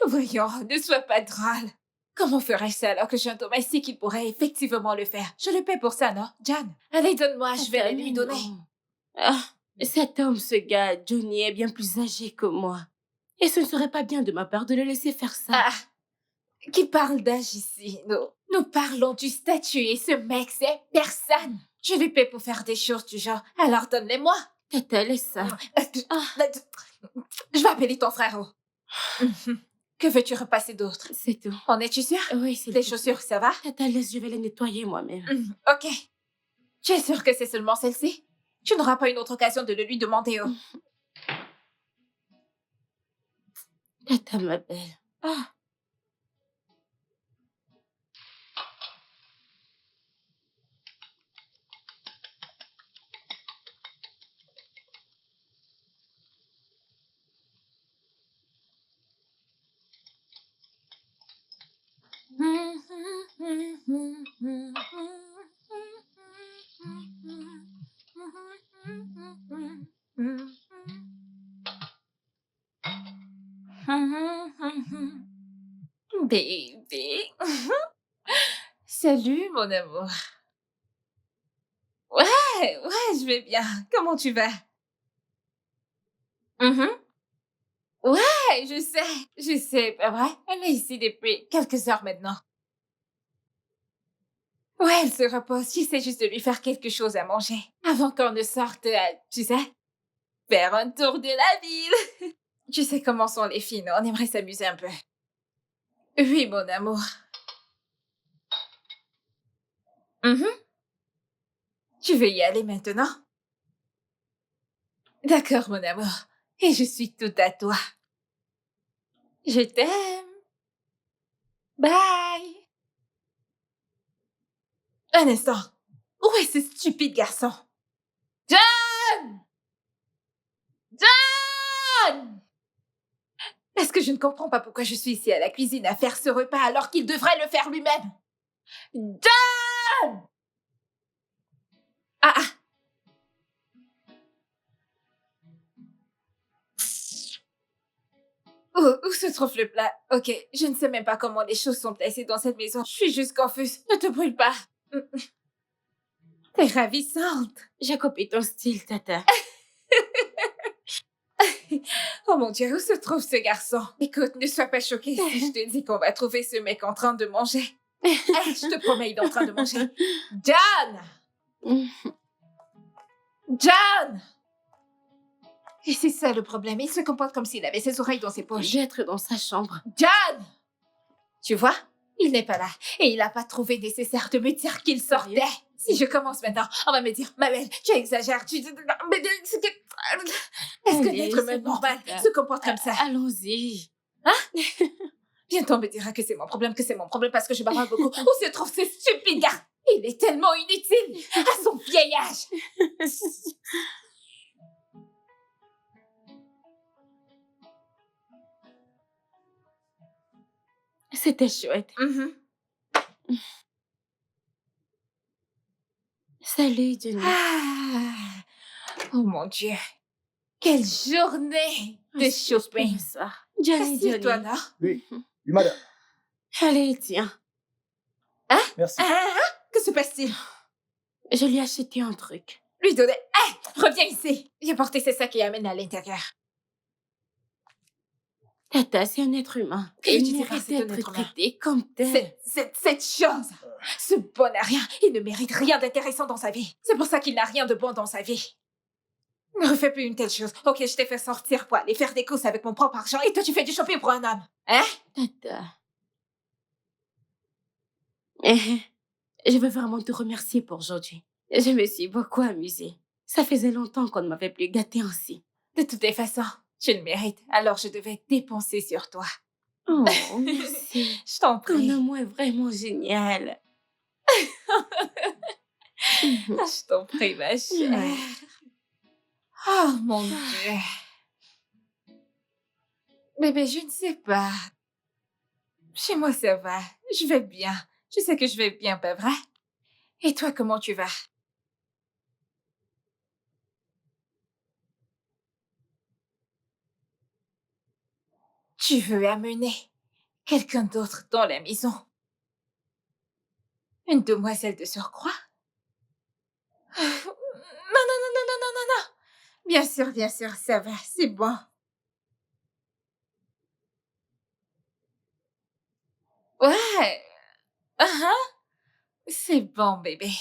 [SPEAKER 2] Voyons, ne sois pas drôle. Comment ferais-je ça alors que j'ai un domestique qui pourrait effectivement le faire? Je le paie pour ça, non? John, allez, donne-moi, je vais
[SPEAKER 4] Tata,
[SPEAKER 2] les lui
[SPEAKER 4] mais
[SPEAKER 2] donner.
[SPEAKER 4] non. Ah, cet homme, ce gars, Johnny, est bien plus âgé que moi. Et ce ne serait pas bien de ma part de le laisser faire ça.
[SPEAKER 2] Ah, qui parle d'âge ici? Nous parlons du statut et ce mec, c'est personne. Je lui paie pour faire des choses du genre, alors donne-les-moi.
[SPEAKER 4] Tata, laisse ça.
[SPEAKER 2] Je vais appeler ton frère. Que veux-tu repasser d'autre?
[SPEAKER 4] C'est tout.
[SPEAKER 2] En es-tu sûr?
[SPEAKER 4] Oui, c'est
[SPEAKER 2] Les chaussures, ça va?
[SPEAKER 4] Tata, laisse, je vais les nettoyer moi-même.
[SPEAKER 2] Ok. Tu es sûr que c'est seulement celle-ci? Tu n'auras pas une autre occasion de le lui demander.
[SPEAKER 4] Tata, ma belle. Ah.
[SPEAKER 2] Bébé. Salut, mon amour. Ouais, je vais bien. Comment tu vas? Ouais, je sais, pas vrai? Elle est ici depuis quelques heures maintenant. Ouais, elle se repose. J'essaie juste de lui faire quelque chose à manger. Avant qu'on ne sorte, tu sais, faire un tour de la ville. Tu sais comment sont les filles, non? On aimerait s'amuser un peu. Oui, mon amour. Tu veux y aller maintenant? D'accord, mon amour. Et je suis tout à toi. Je t'aime. Bye. Un instant. Où est ce stupide garçon? John! John! Est-ce que je ne comprends pas pourquoi je suis ici à la cuisine à faire ce repas alors qu'il devrait le faire lui-même? John! Ah! Où se trouve le plat? Ok, je ne sais même pas comment les choses sont placées dans cette maison. Je suis juste confuse. Ne te brûle pas. T'es ravissante.
[SPEAKER 4] J'ai copié ton style, Tata.
[SPEAKER 2] Oh mon Dieu, où se trouve ce garçon? Écoute, ne sois pas choquée si je te dis qu'on va trouver ce mec en train de manger. Je te promets, il est en train de manger. John! John! Et c'est ça le problème. Il se comporte comme s'il avait ses oreilles dans ses poches.
[SPEAKER 4] Je vais être dans sa chambre.
[SPEAKER 2] John! Tu vois? Il n'est pas là. Et il n'a pas trouvé nécessaire de me dire qu'il sortait. Si je commence maintenant, on va me dire, ma belle, tu exagères, mais est-ce que l'être humain normal se comporte comme ça?
[SPEAKER 4] Allons-y.
[SPEAKER 2] Hein? Bientôt on me dira que c'est mon problème parce que je bavarde beaucoup. Où se trouve ce stupide gars? Il est tellement inutile à son vieil âge.
[SPEAKER 4] C'était chouette. Salut, Johnny.
[SPEAKER 2] Oh mon Dieu. Quelle journée de shopping.
[SPEAKER 4] Johnny.
[SPEAKER 2] Toi, non?
[SPEAKER 3] Oui, madame.
[SPEAKER 4] Allez, tiens.
[SPEAKER 3] Merci.
[SPEAKER 2] Que se passe-t-il?
[SPEAKER 4] Je lui ai acheté un truc.
[SPEAKER 2] Lui donner. Reviens ici. Viens porter ces sacs et amène à l'intérieur.
[SPEAKER 4] Tata, c'est un être humain.
[SPEAKER 2] Et
[SPEAKER 4] Il mérite d'être traité comme tel.
[SPEAKER 2] Cette chose, ce bon à rien, il ne mérite rien d'intéressant dans sa vie. C'est pour ça qu'il n'a rien de bon dans sa vie. Ne refais plus une telle chose. Ok, je t'ai fait sortir pour aller faire des courses avec mon propre argent et toi tu fais du shopping pour un homme. Hein?
[SPEAKER 4] Tata. Je veux vraiment te remercier pour aujourd'hui. Je me suis beaucoup amusée. Ça faisait longtemps qu'on ne m'avait plus gâtée ainsi.
[SPEAKER 2] De toutes les façons, tu le mérites. Alors je devais dépenser sur toi.
[SPEAKER 4] Oh, merci.
[SPEAKER 2] Je t'en prie.
[SPEAKER 4] Ton amour est vraiment génial.
[SPEAKER 2] Je t'en prie, ma chère. Oh, mon Dieu. Bébé, je ne sais pas. Chez moi, ça va. Je vais bien. Je sais que je vais bien, pas vrai? Et toi, comment tu vas? Tu veux amener quelqu'un d'autre dans la maison? Une demoiselle de surcroît? Non, non, non, non, non, non, non, non. Bien sûr, ça va, c'est bon. Ouais. C'est bon, bébé.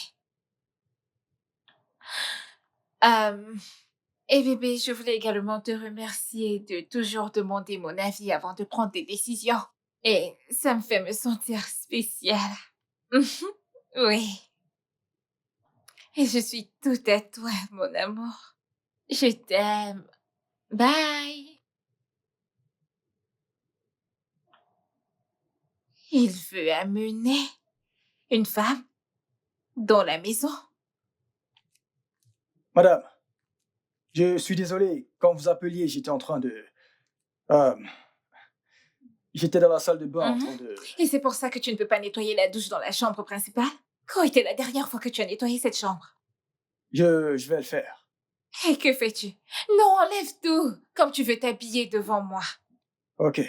[SPEAKER 2] Euh, et bébé, je voulais également te remercier de toujours demander mon avis avant de prendre des décisions. Et ça me fait me sentir spéciale. Mhm. Oui. Et je suis tout à toi, mon amour. Je t'aime. Bye. Il veut amener une femme dans la maison.
[SPEAKER 3] Madame, je suis désolé. Quand vous appeliez, j'étais en train de... euh, j'étais dans la salle de bain en train de...
[SPEAKER 2] Et c'est pour ça que tu ne peux pas nettoyer la douche dans la chambre principale? Quand était la dernière fois que tu as nettoyé cette chambre?
[SPEAKER 3] Je vais le faire.
[SPEAKER 2] Et que fais-tu? Non, enlève tout, comme tu veux t'habiller devant moi.
[SPEAKER 3] Ok.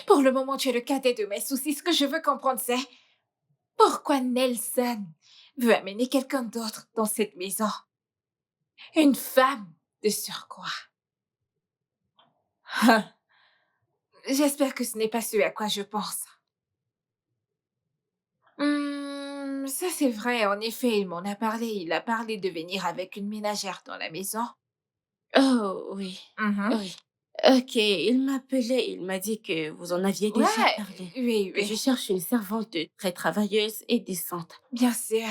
[SPEAKER 2] Pour le moment, tu es le cadet de mes soucis. Ce que je veux comprendre, c'est pourquoi Nelson veut amener quelqu'un d'autre dans cette maison. Une femme de surcroît. J'espère que ce n'est pas ce à quoi je pense. Ça c'est vrai, en effet, il m'en a parlé. Il a parlé de venir avec une ménagère dans la maison.
[SPEAKER 4] Oh, oui.
[SPEAKER 2] Mhm.
[SPEAKER 4] Oui. Ok, il m'appelait, il m'a dit que vous en aviez déjà
[SPEAKER 2] Ouais,
[SPEAKER 4] parlé.
[SPEAKER 2] oui,
[SPEAKER 4] Que je
[SPEAKER 2] oui,
[SPEAKER 4] cherche une servante très travailleuse et décente.
[SPEAKER 2] bien sûr.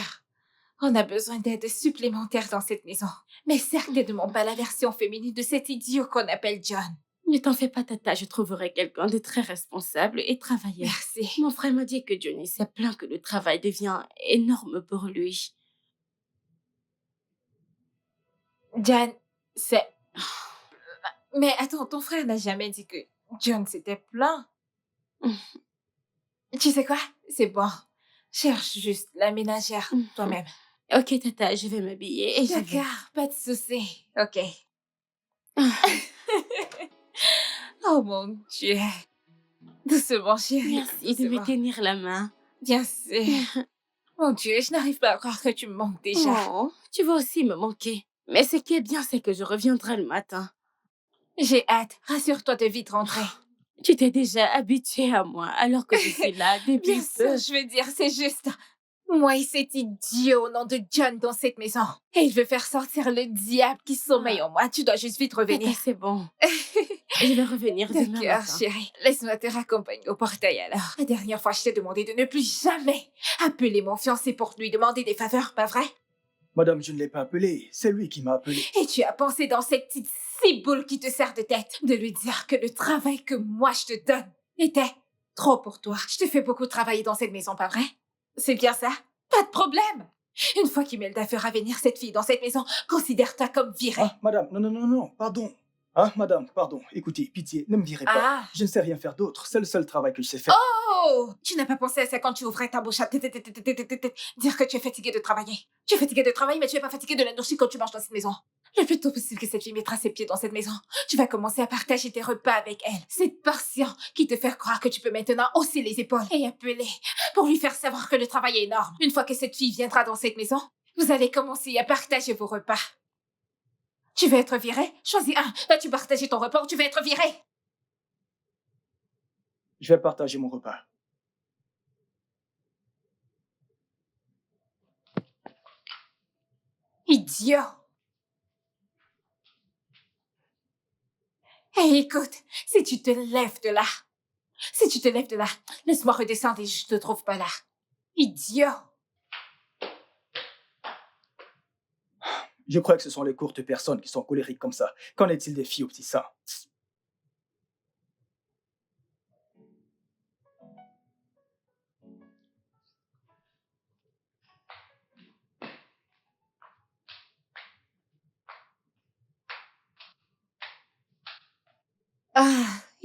[SPEAKER 2] On a besoin d'aide supplémentaire dans cette maison. Mais certainement pas la version féminine de cet idiot qu'on appelle John.
[SPEAKER 4] Ne t'en fais pas, Tata, je trouverai quelqu'un de très responsable et travailleur.
[SPEAKER 2] Merci.
[SPEAKER 4] Mon frère m'a dit que Johnny s'est plaint que le travail devient énorme pour lui.
[SPEAKER 2] John, c'est... Mais attends, ton frère n'a jamais dit que John s'était plaint. Tu sais quoi? C'est bon. Cherche juste la ménagère toi-même.
[SPEAKER 4] Ok, Tata, je vais m'habiller et j'y vais.
[SPEAKER 2] D'accord, pas de souci. Ok. Oh mon Dieu. Doucement, chérie.
[SPEAKER 4] Merci de me
[SPEAKER 2] Doucement.
[SPEAKER 4] tenir la main.
[SPEAKER 2] Bien sûr. Mon Dieu, je n'arrive pas à croire que tu me manques déjà.
[SPEAKER 4] Oh, tu vas aussi me manquer. Mais ce qui est bien, c'est que je reviendrai le matin.
[SPEAKER 2] J'ai hâte. Rassure-toi de vite rentrer.
[SPEAKER 4] Tu t'es déjà habitué à moi alors que je suis là depuis
[SPEAKER 2] Bien
[SPEAKER 4] peu.
[SPEAKER 2] sûr, je veux dire, c'est juste... Moi et cet idiot au nom de John dans cette maison. Et il veut faire sortir le diable qui sommeille en moi. Tu dois juste vite revenir.
[SPEAKER 4] Tata, c'est bon. Je vais revenir demain
[SPEAKER 2] D'accord,
[SPEAKER 4] matin.
[SPEAKER 2] chérie. Laisse-moi te raccompagner au portail alors. La dernière fois, je t'ai demandé de ne plus jamais appeler mon fiancé pour lui demander des faveurs, pas vrai?
[SPEAKER 3] Madame, je ne l'ai pas appelé. C'est lui qui m'a appelé.
[SPEAKER 2] Et tu as pensé dans cette petite ciboule qui te sert de tête de lui dire que le travail que moi je te donne était trop pour toi. Je te fais beaucoup travailler dans cette maison, pas vrai? C'est bien ça? Pas de problème. Une fois qu'Imelda fera venir cette fille dans cette maison, considère-toi comme virée.
[SPEAKER 3] Ah, madame, non, non, non, non, pardon. Ah, madame, pardon. Écoutez, pitié, ne me virez pas.
[SPEAKER 2] Ah.
[SPEAKER 3] Je ne sais rien faire d'autre. C'est le seul travail que je sais faire.
[SPEAKER 2] Oh! Tu n'as pas pensé à ça quand tu ouvrais ta bouche à dire que tu es fatigué de travailler. Tu es fatigué de travailler, mais tu n'es pas fatigué de la nourrir quand tu manges dans cette maison. Le plus tôt possible que cette fille mettra ses pieds dans cette maison, tu vas commencer à partager tes repas avec elle. Cette portion qui te fait croire que tu peux maintenant hausser les épaules et appeler pour lui faire savoir que le travail est énorme. Une fois que cette fille viendra dans cette maison, vous allez commencer à partager vos repas. Tu veux être viré? Choisis un. Vas-tu partager ton repas ou tu veux être viré?
[SPEAKER 3] Je vais partager mon repas.
[SPEAKER 2] Idiot! Hé, écoute, si tu te lèves de là, laisse-moi redescendre et je te trouve pas là. Idiot!
[SPEAKER 3] Je crois que ce sont les courtes personnes qui sont colériques comme ça. Qu'en est-il des filles au petit sein?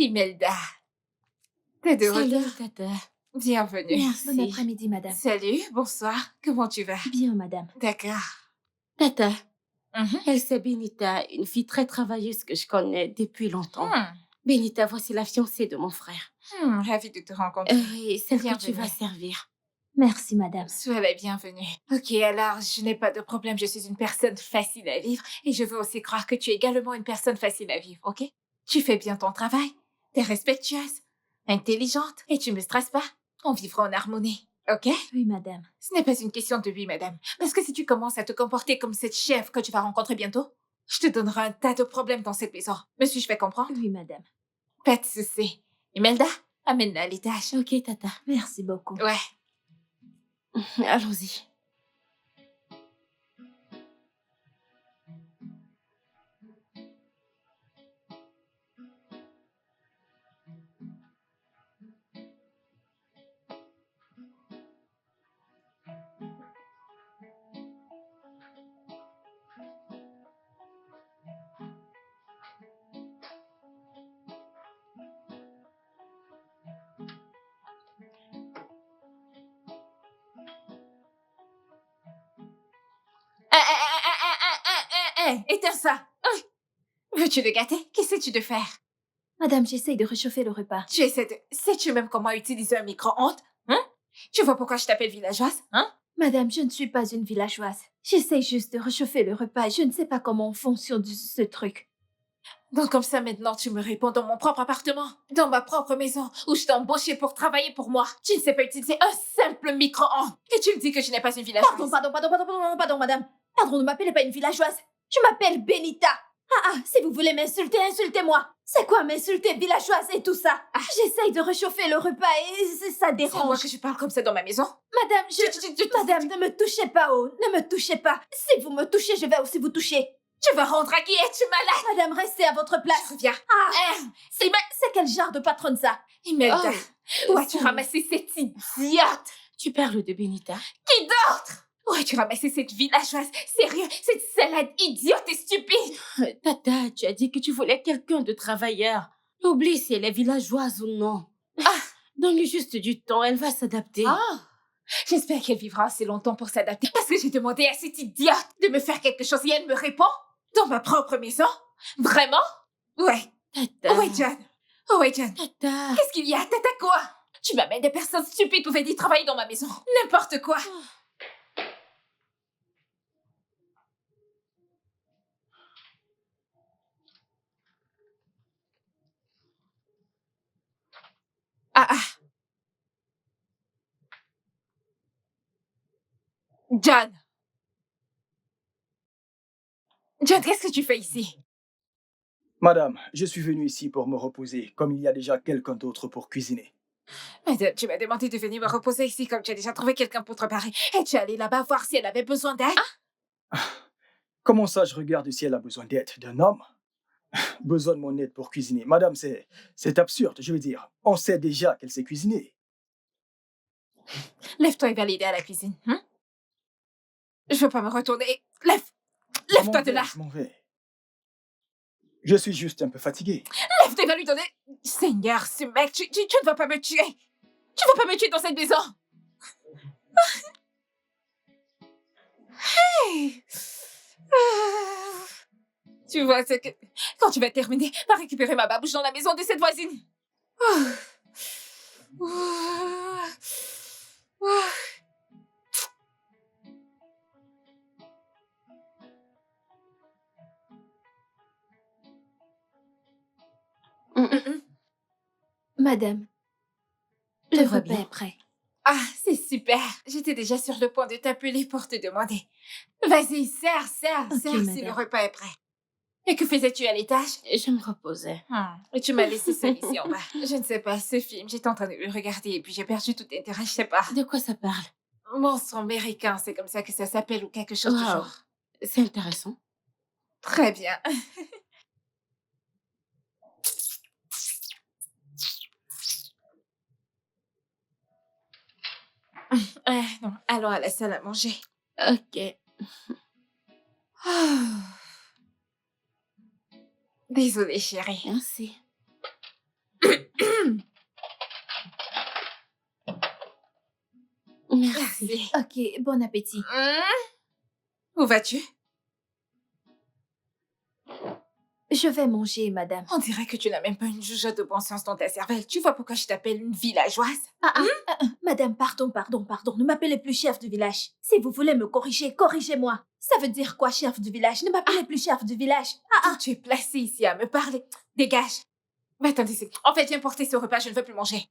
[SPEAKER 2] Imelda. T'es de
[SPEAKER 4] Salut,
[SPEAKER 2] retour.
[SPEAKER 4] Tata.
[SPEAKER 2] Bienvenue.
[SPEAKER 4] Merci.
[SPEAKER 5] Bon après-midi, madame.
[SPEAKER 2] Salut, bonsoir. Comment tu vas?
[SPEAKER 5] Bien, madame.
[SPEAKER 2] D'accord.
[SPEAKER 4] Tata,
[SPEAKER 2] Mhm.
[SPEAKER 4] elle c'est Benita, une fille très travailleuse que je connais depuis longtemps.
[SPEAKER 2] Hmm.
[SPEAKER 4] Benita, voici la fiancée de mon frère.
[SPEAKER 2] Ravie de te rencontrer.
[SPEAKER 4] Et celle que tu
[SPEAKER 2] Bienvenue.
[SPEAKER 4] vas servir.
[SPEAKER 5] Merci, madame.
[SPEAKER 2] Sois la bienvenue. Ok, alors, je n'ai pas de problème. Je suis une personne facile à vivre et je veux aussi croire que tu es également une personne facile à vivre, ok? Tu fais bien ton travail, t'es respectueuse, intelligente et tu me stresses pas. On vivra en harmonie, ok?
[SPEAKER 5] Oui, madame.
[SPEAKER 2] Ce n'est pas une question de oui, madame. Parce que si tu commences à te comporter comme cette chef que tu vas rencontrer bientôt, je te donnerai un tas de problèmes dans cette maison. Me suis-je fait comprendre?
[SPEAKER 5] Oui, madame.
[SPEAKER 2] Pas de souci. Imelda, amène-la à l'étage.
[SPEAKER 4] Ok, Tata.
[SPEAKER 5] Merci beaucoup.
[SPEAKER 2] Ouais.
[SPEAKER 4] Allons-y.
[SPEAKER 2] Éteins ça. Veux-tu le gâter? Qu'essaies-tu de faire?
[SPEAKER 5] Madame, j'essaye de réchauffer le repas.
[SPEAKER 2] Tu essaies de... Sais-tu même comment utiliser un micro-ondes? Hein? Tu vois pourquoi je t'appelle villageoise? Hein?
[SPEAKER 5] Madame, je ne suis pas une villageoise. J'essaye juste de réchauffer le repas. Je ne sais pas comment fonctionne ce truc.
[SPEAKER 2] Donc comme ça maintenant tu me réponds dans mon propre appartement, dans ma propre maison, où je t'ai embauché pour travailler pour moi. Tu ne sais pas utiliser un simple micro-ondes. Et tu me dis que je n'ai pas une villageoise.
[SPEAKER 5] Pardon, madame. Pardon, ne m'appelez pas une villageoise. Je m'appelle Benita. Si vous voulez m'insulter, insultez-moi. C'est quoi m'insulter, villageoise et tout ça? J'essaye de réchauffer le repas et ça
[SPEAKER 2] C'est moi
[SPEAKER 5] dérange.
[SPEAKER 2] que je parle comme ça dans ma maison.
[SPEAKER 5] Madame, Madame, ne me touchez pas, oh. Ne me touchez pas. Si vous me touchez, je vais aussi vous toucher.
[SPEAKER 2] Tu vas rendre à qui? Es-tu malade?
[SPEAKER 5] Madame, restez à votre place.
[SPEAKER 2] Je reviens.
[SPEAKER 5] C'est quel genre de patronne ça?
[SPEAKER 2] Imelda, où as-tu
[SPEAKER 4] ça-
[SPEAKER 2] ramassé cette idiote?
[SPEAKER 4] Tu parles de Benita?
[SPEAKER 2] Qui d'autre? Où as-tu ramassé cette villageoise? Sérieux, cette salade idiote et stupide?
[SPEAKER 4] Tata, tu as dit que tu voulais quelqu'un de travailleur. Oublie si elle est villageoise ou non. Donne-lui juste du temps, elle va s'adapter.
[SPEAKER 2] J'espère qu'elle vivra assez longtemps pour s'adapter. Parce que j'ai demandé à cette idiote de me faire quelque chose et elle me répond dans ma propre maison. Vraiment? Ouais.
[SPEAKER 4] Tata.
[SPEAKER 2] Ouais, John. Ouais, John.
[SPEAKER 4] Tata.
[SPEAKER 2] Qu'est-ce qu'il y a? Tata quoi? Tu m'amènes des personnes stupides pour venir travailler dans ma maison. N'importe quoi. John. John, qu'est-ce que tu fais ici?
[SPEAKER 3] Madame, je suis venu ici pour me reposer, comme il y a déjà quelqu'un d'autre pour cuisiner.
[SPEAKER 2] Madame, tu m'as demandé de venir me reposer ici comme tu as déjà trouvé quelqu'un pour te préparer. Et tu es allée là-bas voir si elle avait besoin d'aide?
[SPEAKER 3] Comment ça, je regarde si elle a besoin d'aide d'un homme? Besoin de mon aide pour cuisiner. Madame, c'est absurde, je veux dire. On sait déjà qu'elle sait cuisiner.
[SPEAKER 2] Lève-toi et va l'aider à la cuisine. Je veux pas me retourner.
[SPEAKER 3] Je m'en
[SPEAKER 2] Lève-toi de
[SPEAKER 3] vais,
[SPEAKER 2] là.
[SPEAKER 3] je m'en vais. Je suis juste un peu fatigué.
[SPEAKER 2] Lève-toi et va lui donner. Seigneur, ce mec, tu ne vas pas me tuer. Tu vas pas me tuer dans cette maison. Hey. Tu vois, c'est que quand tu vas terminer, va récupérer ma babouche dans la maison de cette voisine.
[SPEAKER 5] Madame,
[SPEAKER 4] Je
[SPEAKER 5] le
[SPEAKER 4] vois
[SPEAKER 5] repas
[SPEAKER 4] bien.
[SPEAKER 5] est prêt.
[SPEAKER 2] Ah, c'est super. J'étais déjà sur le point de t'appeler pour te demander. Vas-y, sers
[SPEAKER 5] Ok,
[SPEAKER 2] si
[SPEAKER 5] madame.
[SPEAKER 2] le repas est prêt. Et que faisais-tu à l'étage?
[SPEAKER 4] Je me reposais.
[SPEAKER 2] Et tu m'as laissé seule ici en bas. Je ne sais pas, ce film, j'étais en train de le regarder et puis j'ai perdu tout intérêt, je sais pas.
[SPEAKER 4] De quoi ça parle?
[SPEAKER 2] Monstre américain, c'est comme ça que ça s'appelle ou quelque chose du
[SPEAKER 4] Wow.
[SPEAKER 2] genre.
[SPEAKER 4] C'est intéressant.
[SPEAKER 2] Très bien. Non, allons à la salle à manger.
[SPEAKER 4] Ok.
[SPEAKER 2] Désolée, chérie.
[SPEAKER 4] Merci. Merci.
[SPEAKER 5] Ok, bon appétit.
[SPEAKER 2] Où vas-tu?
[SPEAKER 5] Je vais manger, madame.
[SPEAKER 2] On dirait que tu n'as même pas une jugeote de bon sens dans ta cervelle. Tu vois pourquoi je t'appelle une villageoise?
[SPEAKER 5] Madame, pardon. Ne m'appelez plus chef du village. Si vous voulez me corriger, corrigez-moi. Ça veut dire quoi, chef du village? Ne m'appelez plus chef du village.
[SPEAKER 2] Quand tu es placée ici à me parler, dégage. Mais attendez, en fait, viens porter ce repas, je ne veux plus manger.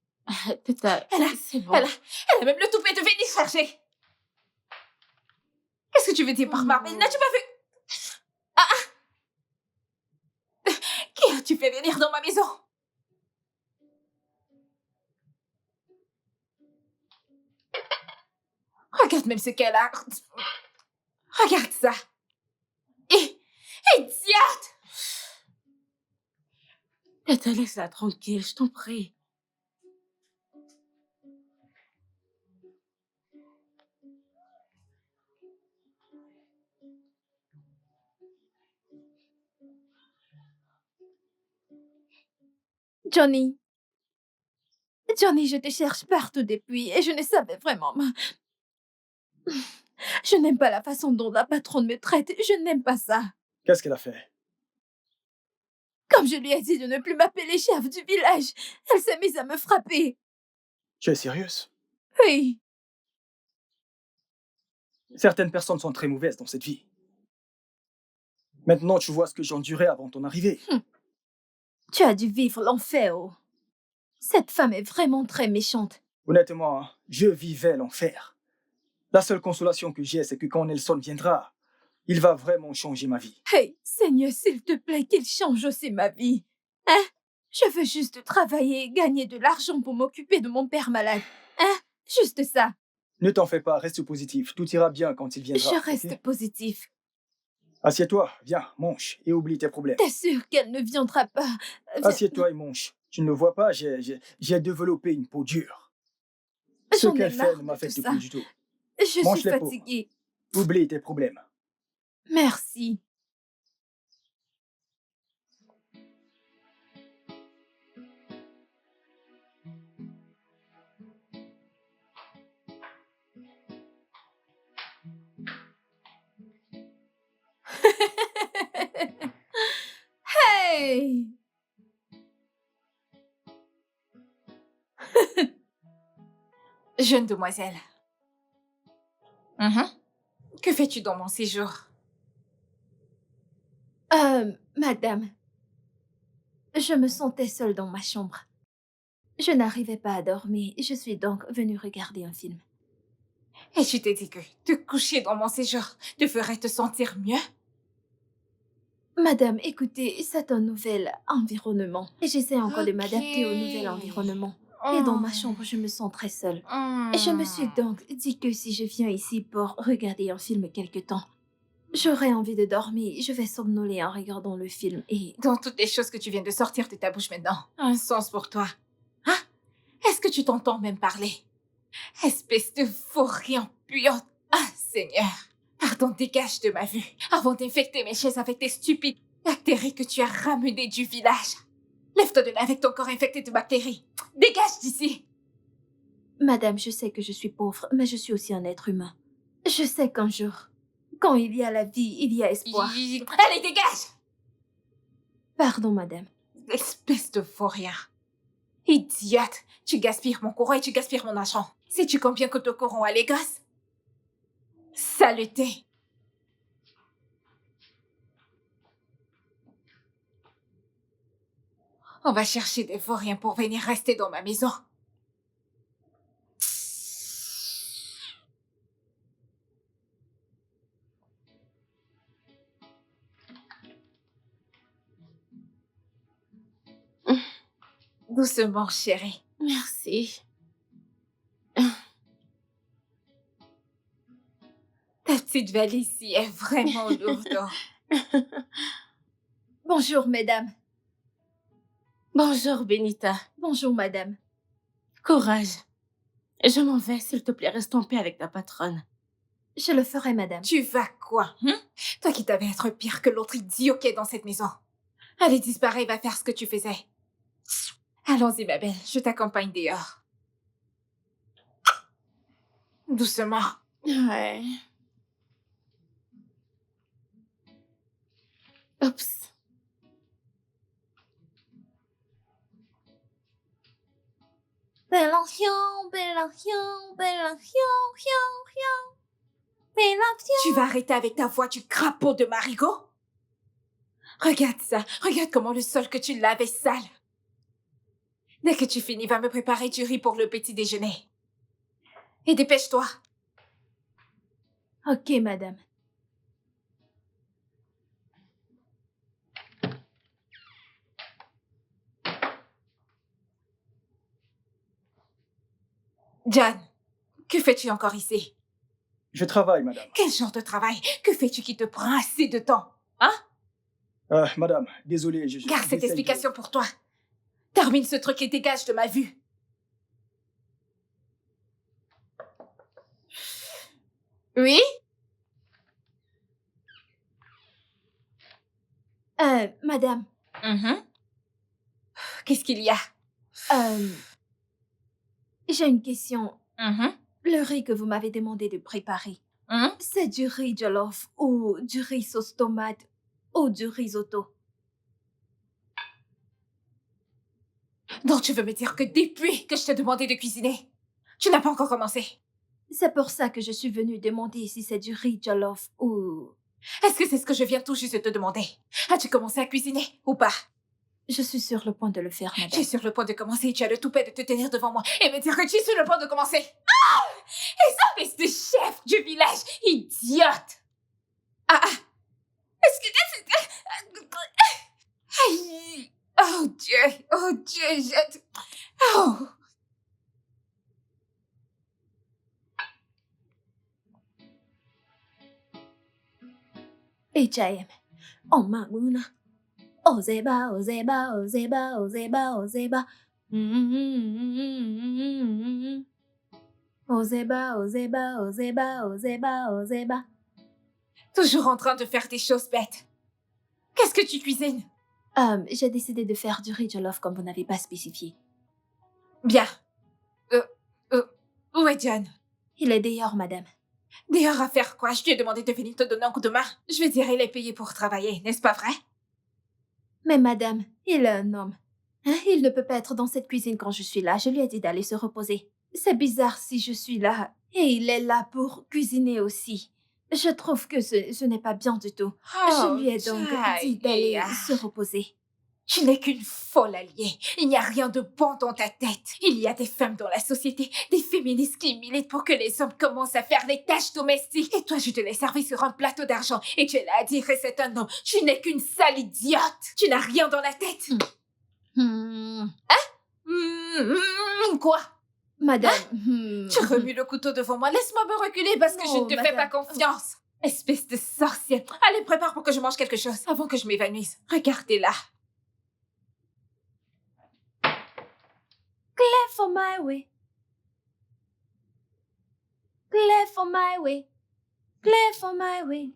[SPEAKER 4] Tata,
[SPEAKER 2] Elle a-
[SPEAKER 4] c'est bon.
[SPEAKER 2] Elle a même le toupet de venir chercher. Qu'est-ce que tu veux dire par marbre? N'as-tu pas vu? Qui as-tu fait venir dans ma maison? Regarde même ce qu'elle a. Regarde ça. Idiote!
[SPEAKER 4] Tata, laisse-la tranquille, je t'en prie.
[SPEAKER 5] Johnny. Johnny, je te cherche partout depuis et je ne savais vraiment. Je n'aime pas la façon dont la patronne me traite. Je n'aime pas ça.
[SPEAKER 3] Qu'est-ce qu'elle a fait?
[SPEAKER 5] Comme je lui ai dit de ne plus m'appeler chef du village, elle s'est mise à me frapper.
[SPEAKER 3] Tu es sérieuse?
[SPEAKER 5] Oui.
[SPEAKER 3] Certaines personnes sont très mauvaises dans cette vie. Maintenant, tu vois ce que j'ai enduré avant ton arrivée.
[SPEAKER 5] Tu as dû vivre l'enfer. Oh. Cette femme est vraiment très méchante.
[SPEAKER 3] Honnêtement, je vivais l'enfer. La seule consolation que j'ai, c'est que quand Nelson viendra, il va vraiment changer ma vie.
[SPEAKER 5] Hey, Seigneur, s'il te plaît, qu'il change aussi ma vie. Hein? Je veux juste travailler et gagner de l'argent pour m'occuper de mon père malade. Hein? Juste ça.
[SPEAKER 3] Ne t'en fais pas, reste positif. Tout ira bien quand il viendra.
[SPEAKER 5] Je reste
[SPEAKER 3] ok?
[SPEAKER 5] positif.
[SPEAKER 3] Assieds-toi, viens, mange et oublie tes problèmes.
[SPEAKER 5] T'es sûre qu'elle ne viendra pas?
[SPEAKER 3] Assieds-toi et mange. Tu ne le vois pas, j'ai développé une peau dure. Ce
[SPEAKER 5] J'en ai
[SPEAKER 3] qu'elle
[SPEAKER 5] marre
[SPEAKER 3] fait ne
[SPEAKER 5] de
[SPEAKER 3] m'affecte
[SPEAKER 5] tout ça.
[SPEAKER 3] plus du tout.
[SPEAKER 5] Je suis
[SPEAKER 3] Mange les peaux.
[SPEAKER 5] fatiguée.
[SPEAKER 3] Oublie tes problèmes.
[SPEAKER 5] Merci. Hey!
[SPEAKER 2] Jeune demoiselle. Que fais-tu dans mon séjour?
[SPEAKER 5] Madame, je me sentais seule dans ma chambre. Je n'arrivais pas à dormir et je suis donc venue regarder un film.
[SPEAKER 2] Et tu t'es dit que te coucher dans mon séjour te ferait te sentir mieux?
[SPEAKER 5] Madame, écoutez, c'est un nouvel environnement. Et j'essaie encore de m'adapter au nouvel environnement. Et dans ma chambre, je me sens très seule. Et je me suis donc dit que si je viens ici pour regarder un film quelque temps, j'aurais envie de dormir. Je vais somnoler en regardant le film et...
[SPEAKER 2] Dans toutes les choses que tu viens de sortir de ta bouche maintenant, un sens pour toi. Hein? Est-ce que tu t'entends même parler? Espèce de vaurien puante. Ah, Seigneur. Pardon, dégage de ma vue. Avant d'infecter mes chaises avec tes stupides bactéries que tu as ramenées du village. Lève-toi de là avec ton corps infecté de bactéries. Dégage d'ici.
[SPEAKER 5] Madame, je sais que je suis pauvre, mais je suis aussi un être humain. Je sais qu'un jour, quand il y a la vie, il y a espoir.
[SPEAKER 2] Allez, dégage!
[SPEAKER 5] Pardon, madame.
[SPEAKER 2] Espèce de vaurien. Idiote. Tu gaspilles mon courant et tu gaspilles mon argent. Sais-tu combien coûte le courant à Lagos? Saleté. On va chercher des vauriens pour venir rester dans ma maison. Doucement, chérie.
[SPEAKER 4] Merci.
[SPEAKER 2] Ta petite valise-ci est vraiment lourde.
[SPEAKER 5] Bonjour, mesdames.
[SPEAKER 4] Bonjour, Benita.
[SPEAKER 5] Bonjour, madame.
[SPEAKER 4] Courage. Je m'en vais, s'il te plaît, reste en paix avec ta patronne.
[SPEAKER 5] Je le ferai, madame.
[SPEAKER 2] Tu vas quoi, Toi qui t'avais être pire que l'autre idiot qui est dans cette maison. Allez, disparaît, va faire ce que tu faisais. Allons-y, ma belle, je t'accompagne dehors. Doucement.
[SPEAKER 4] Ouais. Oups.
[SPEAKER 5] Bellation, Bellation, Bellation, Bellation.
[SPEAKER 2] Tu vas arrêter avec ta voix du crapaud de Marigot? Regarde ça. Regarde comment le sol que tu laves est sale. Dès que tu finis, va me préparer du riz pour le petit déjeuner. Et dépêche-toi.
[SPEAKER 5] Ok, madame.
[SPEAKER 2] John, que fais-tu encore ici?
[SPEAKER 3] Je travaille, madame.
[SPEAKER 2] Quel genre de travail? Que fais-tu qui te prend assez de temps?
[SPEAKER 3] Madame, désolé, je...
[SPEAKER 2] Garde cette
[SPEAKER 3] j'essaye de-
[SPEAKER 2] explication pour toi. Termine ce truc et dégage de ma vue. Oui?
[SPEAKER 5] Madame,
[SPEAKER 2] Qu'est-ce qu'il y a?
[SPEAKER 5] j'ai une question.
[SPEAKER 2] Mhm.
[SPEAKER 5] Le riz que vous m'avez demandé de préparer,
[SPEAKER 2] Hein?
[SPEAKER 5] c'est du riz jollof ou du riz sauce tomate ou du risotto?
[SPEAKER 2] Donc tu veux me dire que depuis que je t'ai demandé de cuisiner, tu n'as pas encore commencé?
[SPEAKER 5] C'est pour ça que je suis venue demander si c'est du riz jollof ou...
[SPEAKER 2] Est-ce que c'est ce que je viens tout juste de te demander? As-tu commencé à cuisiner ou pas?
[SPEAKER 5] Je suis sur le point de le faire,
[SPEAKER 2] Tu es
[SPEAKER 5] madame.
[SPEAKER 2] sur le point de commencer et tu as le toupet de te tenir devant moi et me dire que tu es sur le point de commencer. Ah! Et ça, espèce de chef du village, idiote! Ah! Est-ce que... Aïe! Oh Dieu! Oh Dieu! Oh!
[SPEAKER 5] H.I.M. Oh, Mamuna. Ozeba, Ozeba, Ozeba, Ozeba, Ozeba. Ozeba, Ozeba, Ozeba, Ozeba, Ozeba.
[SPEAKER 2] Toujours en train de faire des choses bêtes. Qu'est-ce que tu cuisines?
[SPEAKER 5] J'ai décidé de faire du riz jollof comme vous n'avez pas spécifié.
[SPEAKER 2] Bien. Où est John?
[SPEAKER 5] Il est dehors, madame.
[SPEAKER 2] Dehors à faire quoi? Je lui ai demandé de venir te donner un coup de main. Je veux dire, il est payé pour travailler, n'est-ce pas vrai?
[SPEAKER 5] Mais madame, il est un homme. Hein, il ne peut pas être dans cette cuisine quand je suis là. Je lui ai dit d'aller se reposer. C'est bizarre si je suis là et il est là pour cuisiner aussi. Je trouve que ce n'est pas bien du tout. Je lui ai donc dit d'aller se reposer.
[SPEAKER 2] Tu n'es qu'une folle alliée. Il n'y a rien de bon dans ta tête. Il y a des femmes dans la société, des féministes qui militent pour que les hommes commencent à faire les tâches domestiques. Et toi, je te l'ai servi sur un plateau d'argent et tu es là à dire que c'est un homme. Tu n'es qu'une sale idiote. Tu n'as rien dans la tête. Quoi?
[SPEAKER 5] Madame,
[SPEAKER 2] Tu remues le couteau devant moi. Laisse-moi me reculer parce que je
[SPEAKER 5] Non,
[SPEAKER 2] ne te fais pas
[SPEAKER 5] madame.
[SPEAKER 2] confiance. Espèce de sorcière. Allez, prépare pour que je mange quelque chose avant que je m'évanouisse. Regardez-la.
[SPEAKER 5] Clear for my way. Clear for my way. Clear for my way.